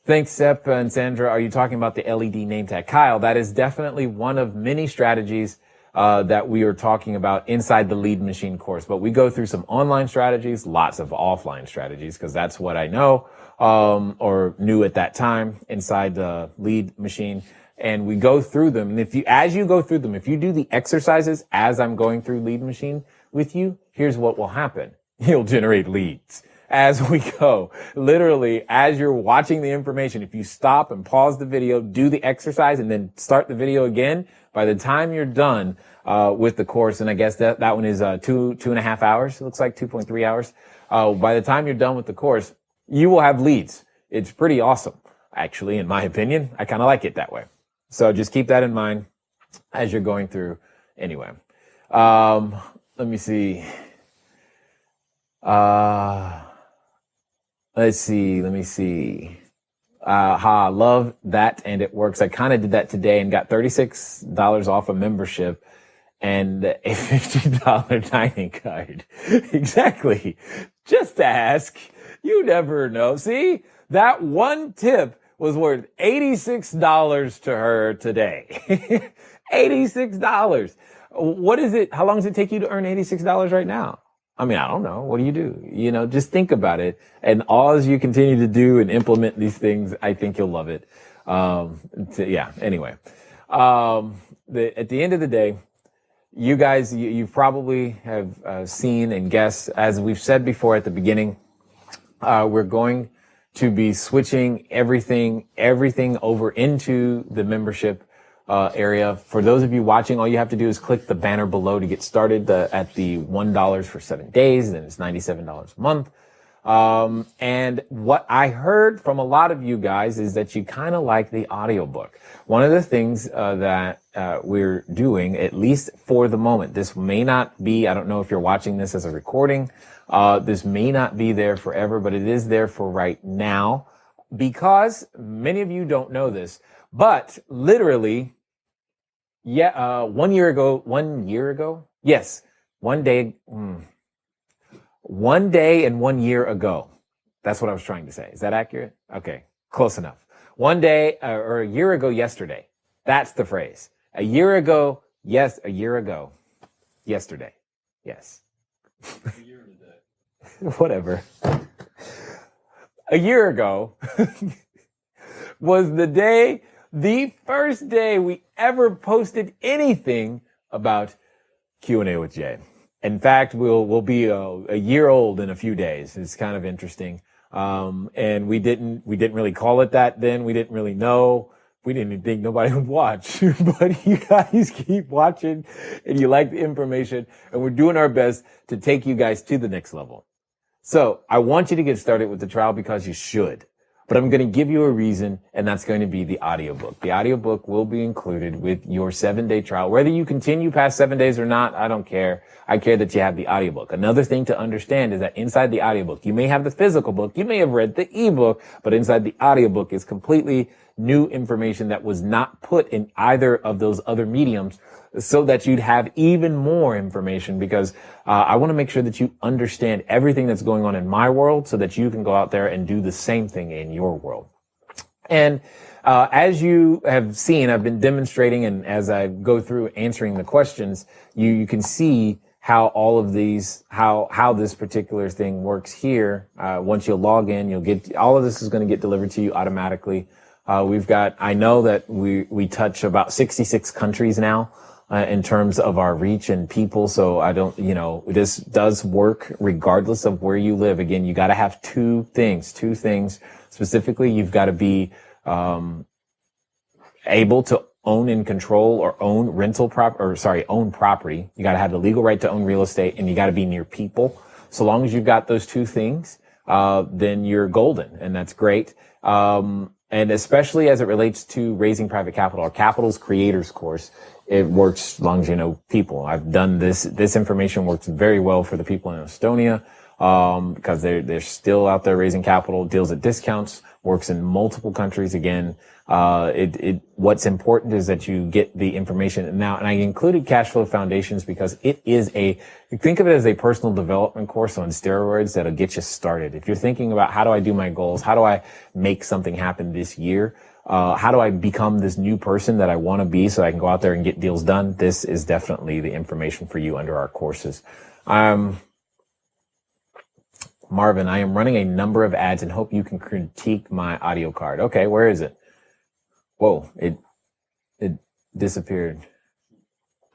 Thanks, Sep and Sandra. Are you talking about the LED name tag? Kyle, that is definitely one of many strategies that we are talking about inside the Lead Machine course. But we go through some online strategies, lots of offline strategies, because that's what I know or knew at that time inside the Lead Machine. And we go through them. And as you go through them, if you do the exercises as I'm going through Lead Machine with you, here's what will happen. You'll generate leads as we go. Literally, as you're watching the information, if you stop and pause the video, do the exercise, and then start the video again, by the time you're done with the course, and I guess that one is 2.5 hours. It looks like 2.3 hours. By the time you're done with the course, you will have leads. It's pretty awesome, actually, in my opinion. I kind of like it that way. So just keep that in mind as you're going through. Anyway, let me see. Let me see. Love that, and it works. I kind of did that today and got $36 off a membership and a $50 dining card. Exactly. Just ask. You never know. See, that one tip was worth $86 to her today. $86. What is it? How long does it take you to earn $86 right now? I mean, I don't know. What do? Just think about it. And as you continue to do and implement these things, I think you'll love it. Anyway. At the end of the day, you guys, you probably have seen and guessed, as we've said before at the beginning, we're going to be switching everything over into the membership area. For those of you watching, all you have to do is click the banner below to get started at the $1 for 7 days. Then it's $97 a month. And what I heard from a lot of you guys is that you kind of like the audiobook. One of the things that we're doing, at least for the moment, this may not be, I don't know if you're watching this as a recording, this may not be there forever, but it is there for right now, because many of you don't know this, but literally, 1 year ago, yes, one day and 1 year ago. That's what I was trying to say. Is that accurate? Okay, close enough. One day, or a year ago yesterday. That's the phrase. A year ago, yesterday. Yes. A year and a day. Whatever. A year ago was the first day we ever posted anything about Q&A with Jay. In fact, we'll be a year old in a few days. It's kind of interesting. And we didn't really call it that then. We didn't really know. We didn't even think nobody would watch, but you guys keep watching and you like the information, and we're doing our best to take you guys to the next level. So I want you to get started with the trial because you should. But I'm going to give you a reason, and that's going to be the audiobook. The audiobook will be included with your 7-day trial. Whether you continue past 7 days or not, I don't care. I care that you have the audiobook. Another thing to understand is that inside the audiobook, you may have the physical book, you may have read the ebook, but inside the audiobook is completely new information that was not put in either of those other mediums, so that you'd have even more information, because I want to make sure that you understand everything that's going on in my world so that you can go out there and do the same thing in your world. And as you have seen, I've been demonstrating, and as I go through answering the questions, you can see how all of these, how this particular thing works here. Once you log in, you'll get, all of this is going to get delivered to you automatically. I know that we touch about 66 countries now. In terms of our reach and people. So this does work regardless of where you live. Again, you got to have two things specifically. You've got to be, able to own and control or own own property. You got to have the legal right to own real estate, and you got to be near people. So long as you've got those two things, then you're golden, and that's great. And especially as it relates to raising private capital, our Capital's Creators course, it works as long as you know people. I've done this. This information works very well for the people in Estonia, because they're still out there raising capital, deals at discounts, works in multiple countries. Again, what's important is that you get the information now. And I included Cashflow Foundations because it is think of it as a personal development course on steroids that'll get you started. If you're thinking about how do I do my goals? How do I make something happen this year? How do I become this new person that I want to be so I can go out there and get deals done? This is definitely the information for you under our courses. Marvin, I am running a number of ads and hope you can critique my audio card. Okay, where is it? Whoa, it disappeared.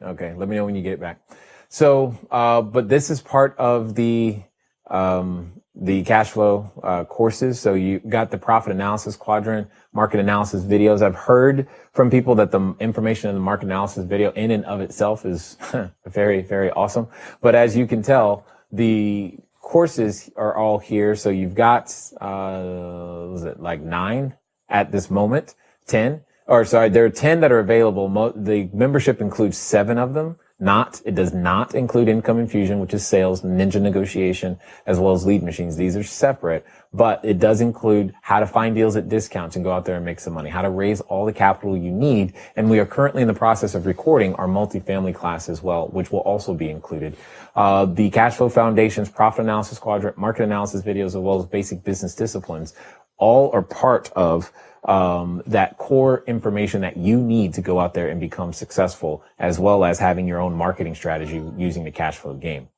Okay, let me know when you get it back. So, but this is part of the cash flow courses. So you got the profit analysis quadrant, market analysis videos. I've heard from people that the information in the market analysis video in and of itself is very, very awesome. But as you can tell, the courses are all here. So you've got, was it like 9 at this moment? 10? Or sorry, there are 10 that are available. The membership includes 7 of them. It does not include income infusion, which is sales, ninja negotiation, as well as lead machines. These are separate, but it does include how to find deals at discounts and go out there and make some money, how to raise all the capital you need. And we are currently in the process of recording our multifamily class as well, which will also be included. The Cashflow Foundations, profit analysis quadrant, market analysis videos, as well as basic business disciplines, all are part of that core information that you need to go out there and become successful, as well as having your own marketing strategy using the cash flow game.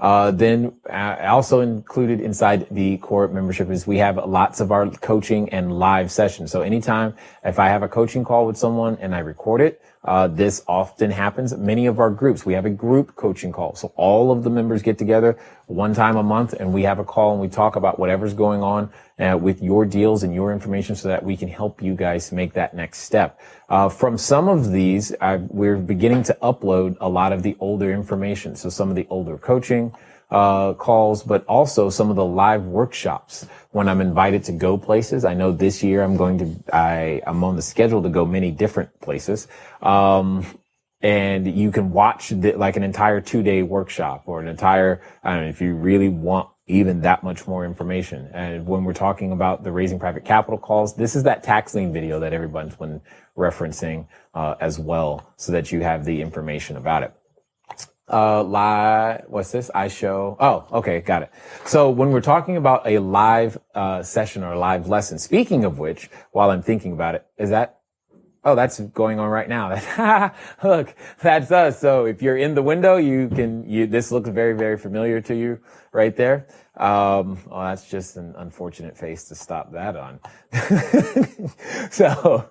Then also included inside the core membership is we have lots of our coaching and live sessions. So anytime if I have a coaching call with someone and I record it, This often happens. Many of our groups, we have a group coaching call. So all of the members get together one time a month and we have a call and we talk about whatever's going on with your deals and your information so that we can help you guys make that next step. From some of these, we're beginning to upload a lot of the older information. So some of the older coaching calls, but also some of the live workshops when I'm invited to go places. I know this year I'm on the schedule to go many different places. And you can watch like an entire 2-day workshop or an entire, I don't know, if you really want even that much more information. And when we're talking about the raising private capital calls, this is that tax lien video that everyone's been referencing, as well, so that you have the information about it. What's this? Oh, okay. Got it. So when we're talking about a live, session or a live lesson, speaking of which, while I'm thinking about it, oh, that's going on right now. Look, that's us. So if you're in the window, this looks very, very familiar to you right there. Well, that's just an unfortunate face to stop that on. So,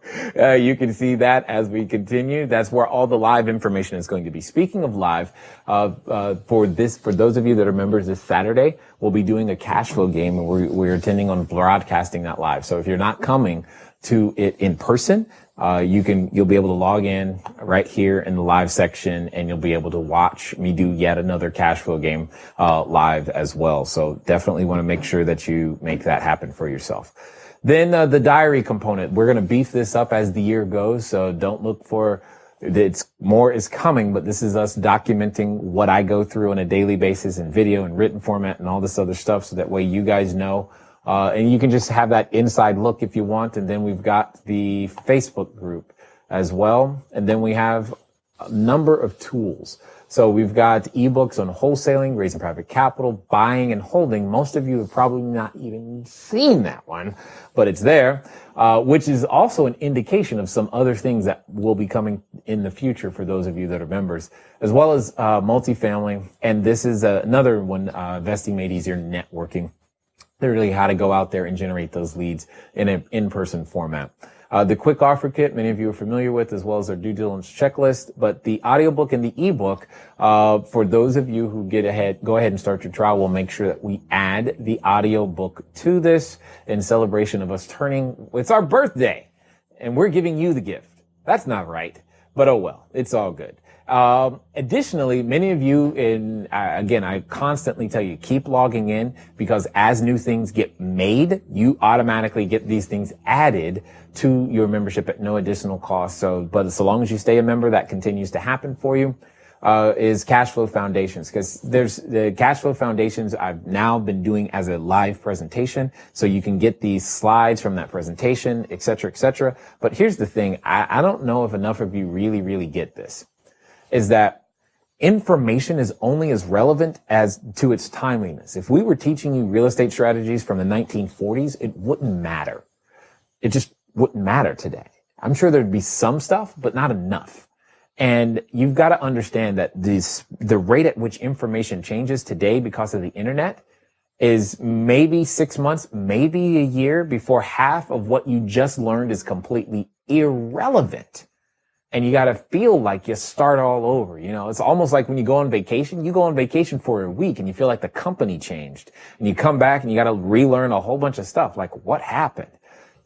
you can see that as we continue. That's where all the live information is going to be. Speaking of live, for those of you that are members this Saturday, we'll be doing a cash flow game and we're intending on broadcasting that live. So if you're not coming to it in person, you'll be able to log in right here in the live section and you'll be able to watch me do yet another cash flow game, live as well. So definitely want to make sure that you make that happen for yourself. Then, the diary component, we're going to beef this up as the year goes. So don't look for more is coming, but this is us documenting what I go through on a daily basis in video and written format and all this other stuff. So that way you guys know. And you can just have that inside look if you want. And then we've got the Facebook group as well. And then we have a number of tools. So we've got ebooks on wholesaling, raising private capital, buying and holding. Most of you have probably not even seen that one, but it's there, which is also an indication of some other things that will be coming in the future for those of you that are members, as well as multifamily. And this is another one, Investing Made Easier, networking. Literally how to go out there and generate those leads in an in-person format. The quick offer kit, many of you are familiar with, as well as our due diligence checklist, but the audiobook and the ebook, for those of you who go ahead and start your trial, we'll make sure that we add the audiobook to this in celebration of us it's our birthday and we're giving you the gift. That's not right, but oh well, it's all good. Additionally, many of you again, I constantly tell you, keep logging in because as new things get made, you automatically get these things added to your membership at no additional cost. But so long as you stay a member, that continues to happen for you. Is Cashflow Foundations, because there's the Cashflow Foundations I've now been doing as a live presentation. So you can get these slides from that presentation, et cetera, et cetera. But here's the thing. I don't know if enough of you really, really get this. Is that information is only as relevant as to its timeliness. If we were teaching you real estate strategies from the 1940s, it wouldn't matter. It just wouldn't matter today. I'm sure there'd be some stuff, but not enough. And you've got to understand that the rate at which information changes today because of the internet is maybe 6 months, maybe a year before half of what you just learned is completely irrelevant. And you got to feel like you start all over. You know, it's almost like when you go on vacation for a week and you feel like the company changed and you come back and you got to relearn a whole bunch of stuff. Like, what happened?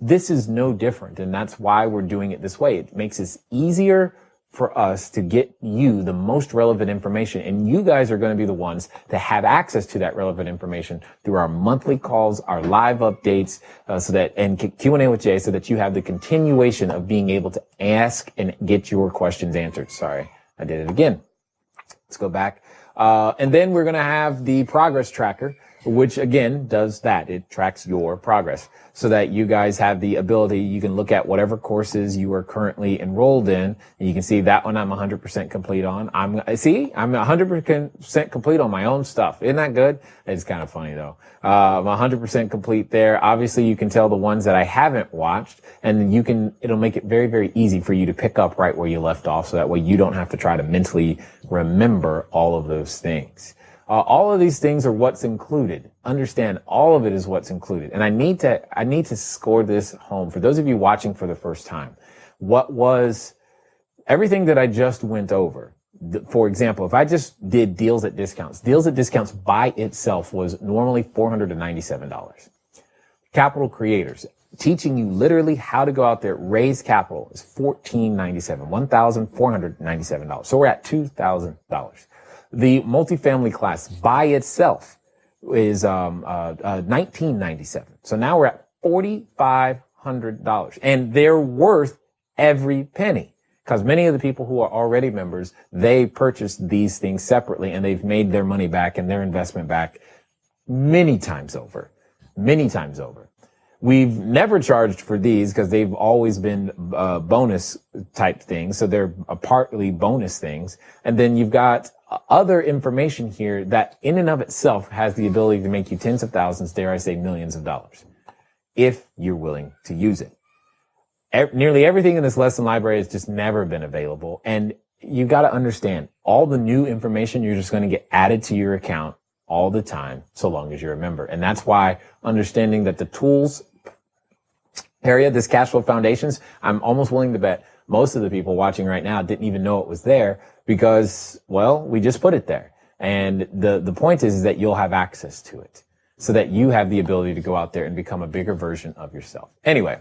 This is no different. And that's why we're doing it this way. It makes it easier for us to get you the most relevant information. And you guys are going to be the ones to have access to that relevant information through our monthly calls, our live updates, and Q&A with Jay, so that you have the continuation of being able to ask and get your questions answered. Sorry, I did it again. Let's go back. And then we're going to have the progress tracker, which again does that. It tracks your progress so that you guys have the ability. You can look at whatever courses you are currently enrolled in, and you can see that one I'm 100% complete on. I'm 100% complete on my own stuff. Isn't that good? It's kind of funny though. I'm 100% complete there. Obviously you can tell the ones that I haven't watched, and it'll make it very, very easy for you to pick up right where you left off. So that way you don't have to try to mentally remember all of those things. All of these things are what's included. Understand, all of it is what's included. And I need to score this home for those of you watching for the first time. What was everything that I just went over, for example, if I just did deals at discounts by itself was normally $497. Capital creators, teaching you literally how to go out there, raise capital, is $1,497, $1,497. So we're at $2,000. The multifamily class by itself is $1,997. So now we're at $4,500, and they're worth every penny. Because many of the people who are already members, they purchased these things separately and they've made their money back and their investment back many times over. We've never charged for these because they've always been bonus type things. So they're partly bonus things. And then you've got other information here that in and of itself has the ability to make you tens of thousands, dare I say millions of dollars, if you're willing to use it. Nearly everything in this lesson library has just never been available. And you got to understand, all the new information, you're just going to get added to your account all the time, so long as you're a member. And that's why understanding that the tools area, this cash flow foundations, I'm almost willing to bet most of the people watching right now didn't even know it was there because, well, we just put it there. And the point is that you'll have access to it so that you have the ability to go out there and become a bigger version of yourself. Anyway,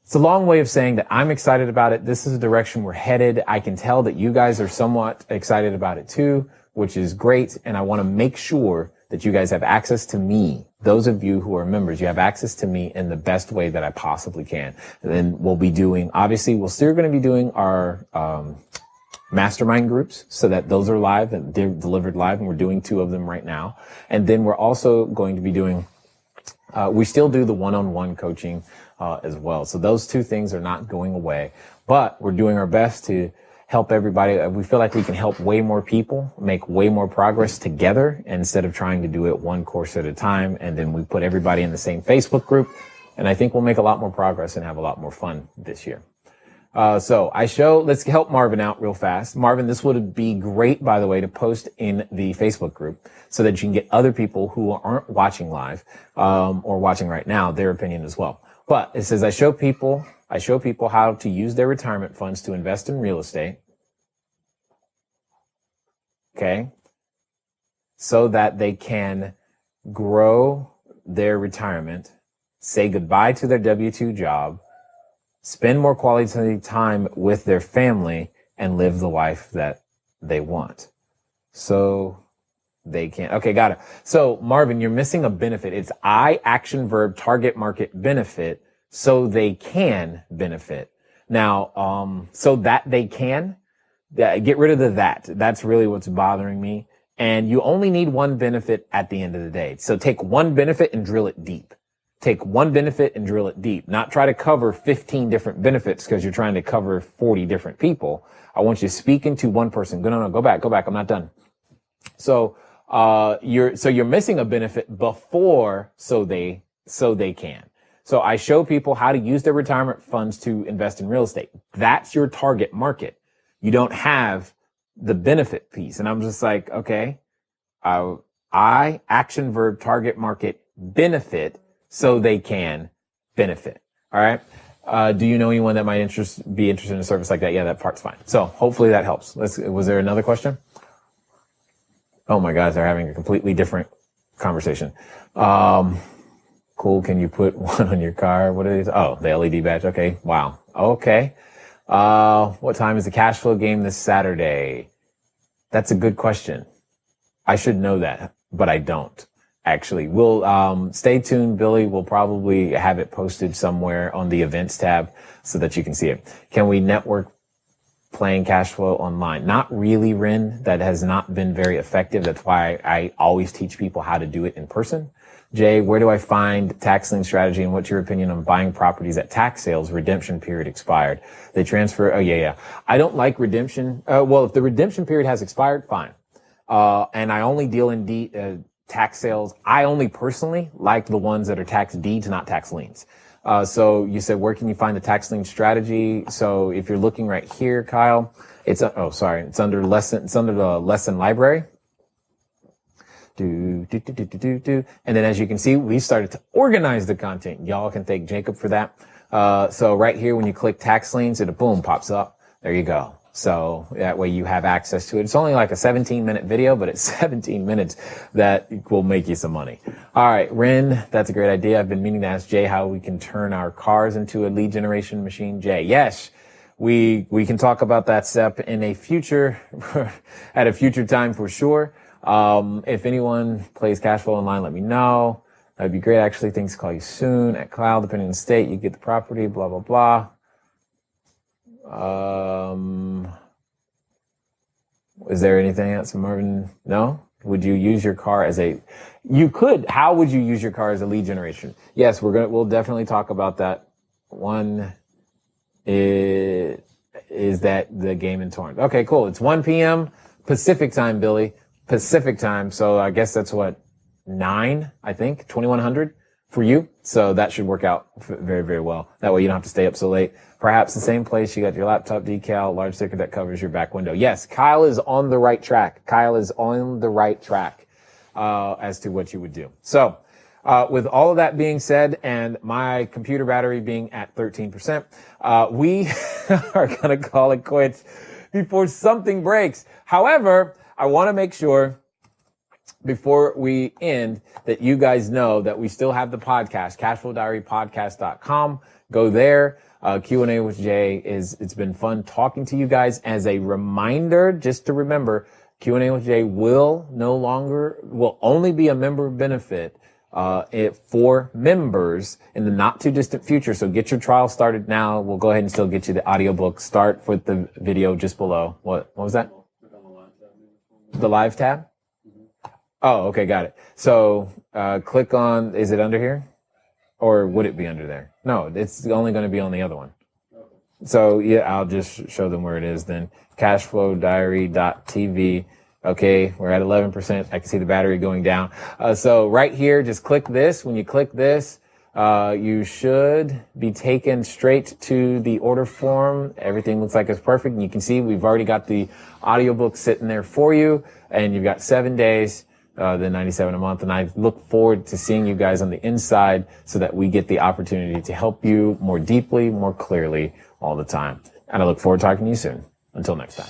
it's a long way of saying that I'm excited about it. This is the direction we're headed. I can tell that you guys are somewhat excited about it too, which is great. And I want to make sure that you guys have access to me. Those of you who are members, you have access to me in the best way that I possibly can. And then we'll be doing, obviously, we're still going to be doing our mastermind groups so that those are live and they're delivered live. And we're doing 2 of them right now. And then we're also going to be doing, we still do the one-on-one coaching as well. So those 2 things are not going away, but we're doing our best to help everybody. We feel like we can help way more people make way more progress together instead of trying to do it one course at a time. And then we put everybody in the same Facebook group. And I think we'll make a lot more progress and have a lot more fun this year. So let's help Marvin out real fast. Marvin, this would be great, by the way, to post in the Facebook group so that you can get other people who aren't watching live, or watching right now, their opinion as well. But it says, I show people how to use their retirement funds to invest in real estate. Okay. So that they can grow their retirement, say goodbye to their W-2 job, spend more quality time with their family, and live the life that they want. So they can. Okay, got it. So Marvin, you're missing a benefit. It's I, action, verb, target market, benefit, so they can benefit. Now, so that they can, get rid of the that. That's really what's bothering me. And you only need one benefit at the end of the day. So take one benefit and drill it deep. Take one benefit and drill it deep. Not try to cover 15 different benefits because you're trying to cover 40 different people. I want you speaking to one person. No, go back. I'm not done. So, you're missing a benefit before so they can. So I show people how to use their retirement funds to invest in real estate. That's your target market. You don't have the benefit piece. And I'm just like, okay, I, action, verb, target market, benefit, so they can benefit. All right. Do you know anyone that might be interested in a service like that? Yeah, that part's fine. So hopefully that helps. Was there another question? Oh my gosh, they're having a completely different conversation. Cool. Can you put one on your car? What are these? Oh, the LED badge. Okay. Wow. Okay. What time is the cash flow game this Saturday? That's a good question. I should know that, but I don't actually. We'll, stay tuned, Billy. We'll probably have it posted somewhere on the events tab so that you can see it. Can we network playing cash flow online? Not really, Ren. That has not been very effective. That's why I always teach people how to do it in person. Jay, where do I find tax lien strategy, and what's your opinion on buying properties at tax sales, redemption period expired? They transfer. Oh, yeah. I don't like redemption. Well, if the redemption period has expired, fine. And I only deal in tax sales. I only personally like the ones that are tax deeds, not tax liens. So you said, where can you find the tax lien strategy? So if you're looking right here, Kyle, it's under the lesson library. And then as you can see, we started to organize the content. Y'all can thank Jacob for that. So right here, when you click tax liens, it boom pops up. There you go. So that way you have access to it. It's only like a 17-minute video, but it's 17 minutes that will make you some money. All right, Ren, that's a great idea. I've been meaning to ask Jay how we can turn our cars into a lead generation machine. Jay, yes, we can talk about that step in a future, at a future time for sure. If anyone plays Cashflow online, let me know. That'd be great. Actually, things call you soon at cloud, depending on the state, you get the property, blah, blah, blah. Is there anything else, Marvin? No? Would you use your car as you could. How would you use your car as a lead generation? Yes, we'll definitely talk about that. One is that the game in Torrance. Okay, cool. It's 1 p.m. Pacific time, Billy. Pacific time. So I guess that's 9, I think, 2100 for you. So that should work out very, very well. That way you don't have to stay up so late. Perhaps the same place. You got your laptop decal, large sticker that covers your back window. Yes, Kyle is on the right track. Kyle is on the right track, as to what you would do. So, with all of that being said, and my computer battery being at 13%, we are going to call it quits before something breaks. However, I want to make sure before we end that you guys know that we still have the podcast, CashFlowDiaryPodcast.com. Go there. Q&A with Jay it's been fun talking to you guys. As a reminder, just to remember, Q&A with Jay will only be a member benefit, for members in the not too distant future. So get your trial started now. We'll go ahead and still get you the audiobook. Start with the video just below. What was that? The live tab? Oh, okay. Got it. So, click on, is it under here? Or would it be under there? No, it's only going to be on the other one. So yeah, I'll just show them where it is then. CashFlowDiary.tv. Okay, we're at 11%. I can see the battery going down. So right here, just click this. When you click this, you should be taken straight to the order form. Everything looks like it's perfect. And you can see we've already got the audiobook sitting there for you. And you've got 7 days. Then $97 a month. And I look forward to seeing you guys on the inside so that we get the opportunity to help you more deeply, more clearly all the time. And I look forward to talking to you soon. Until next time.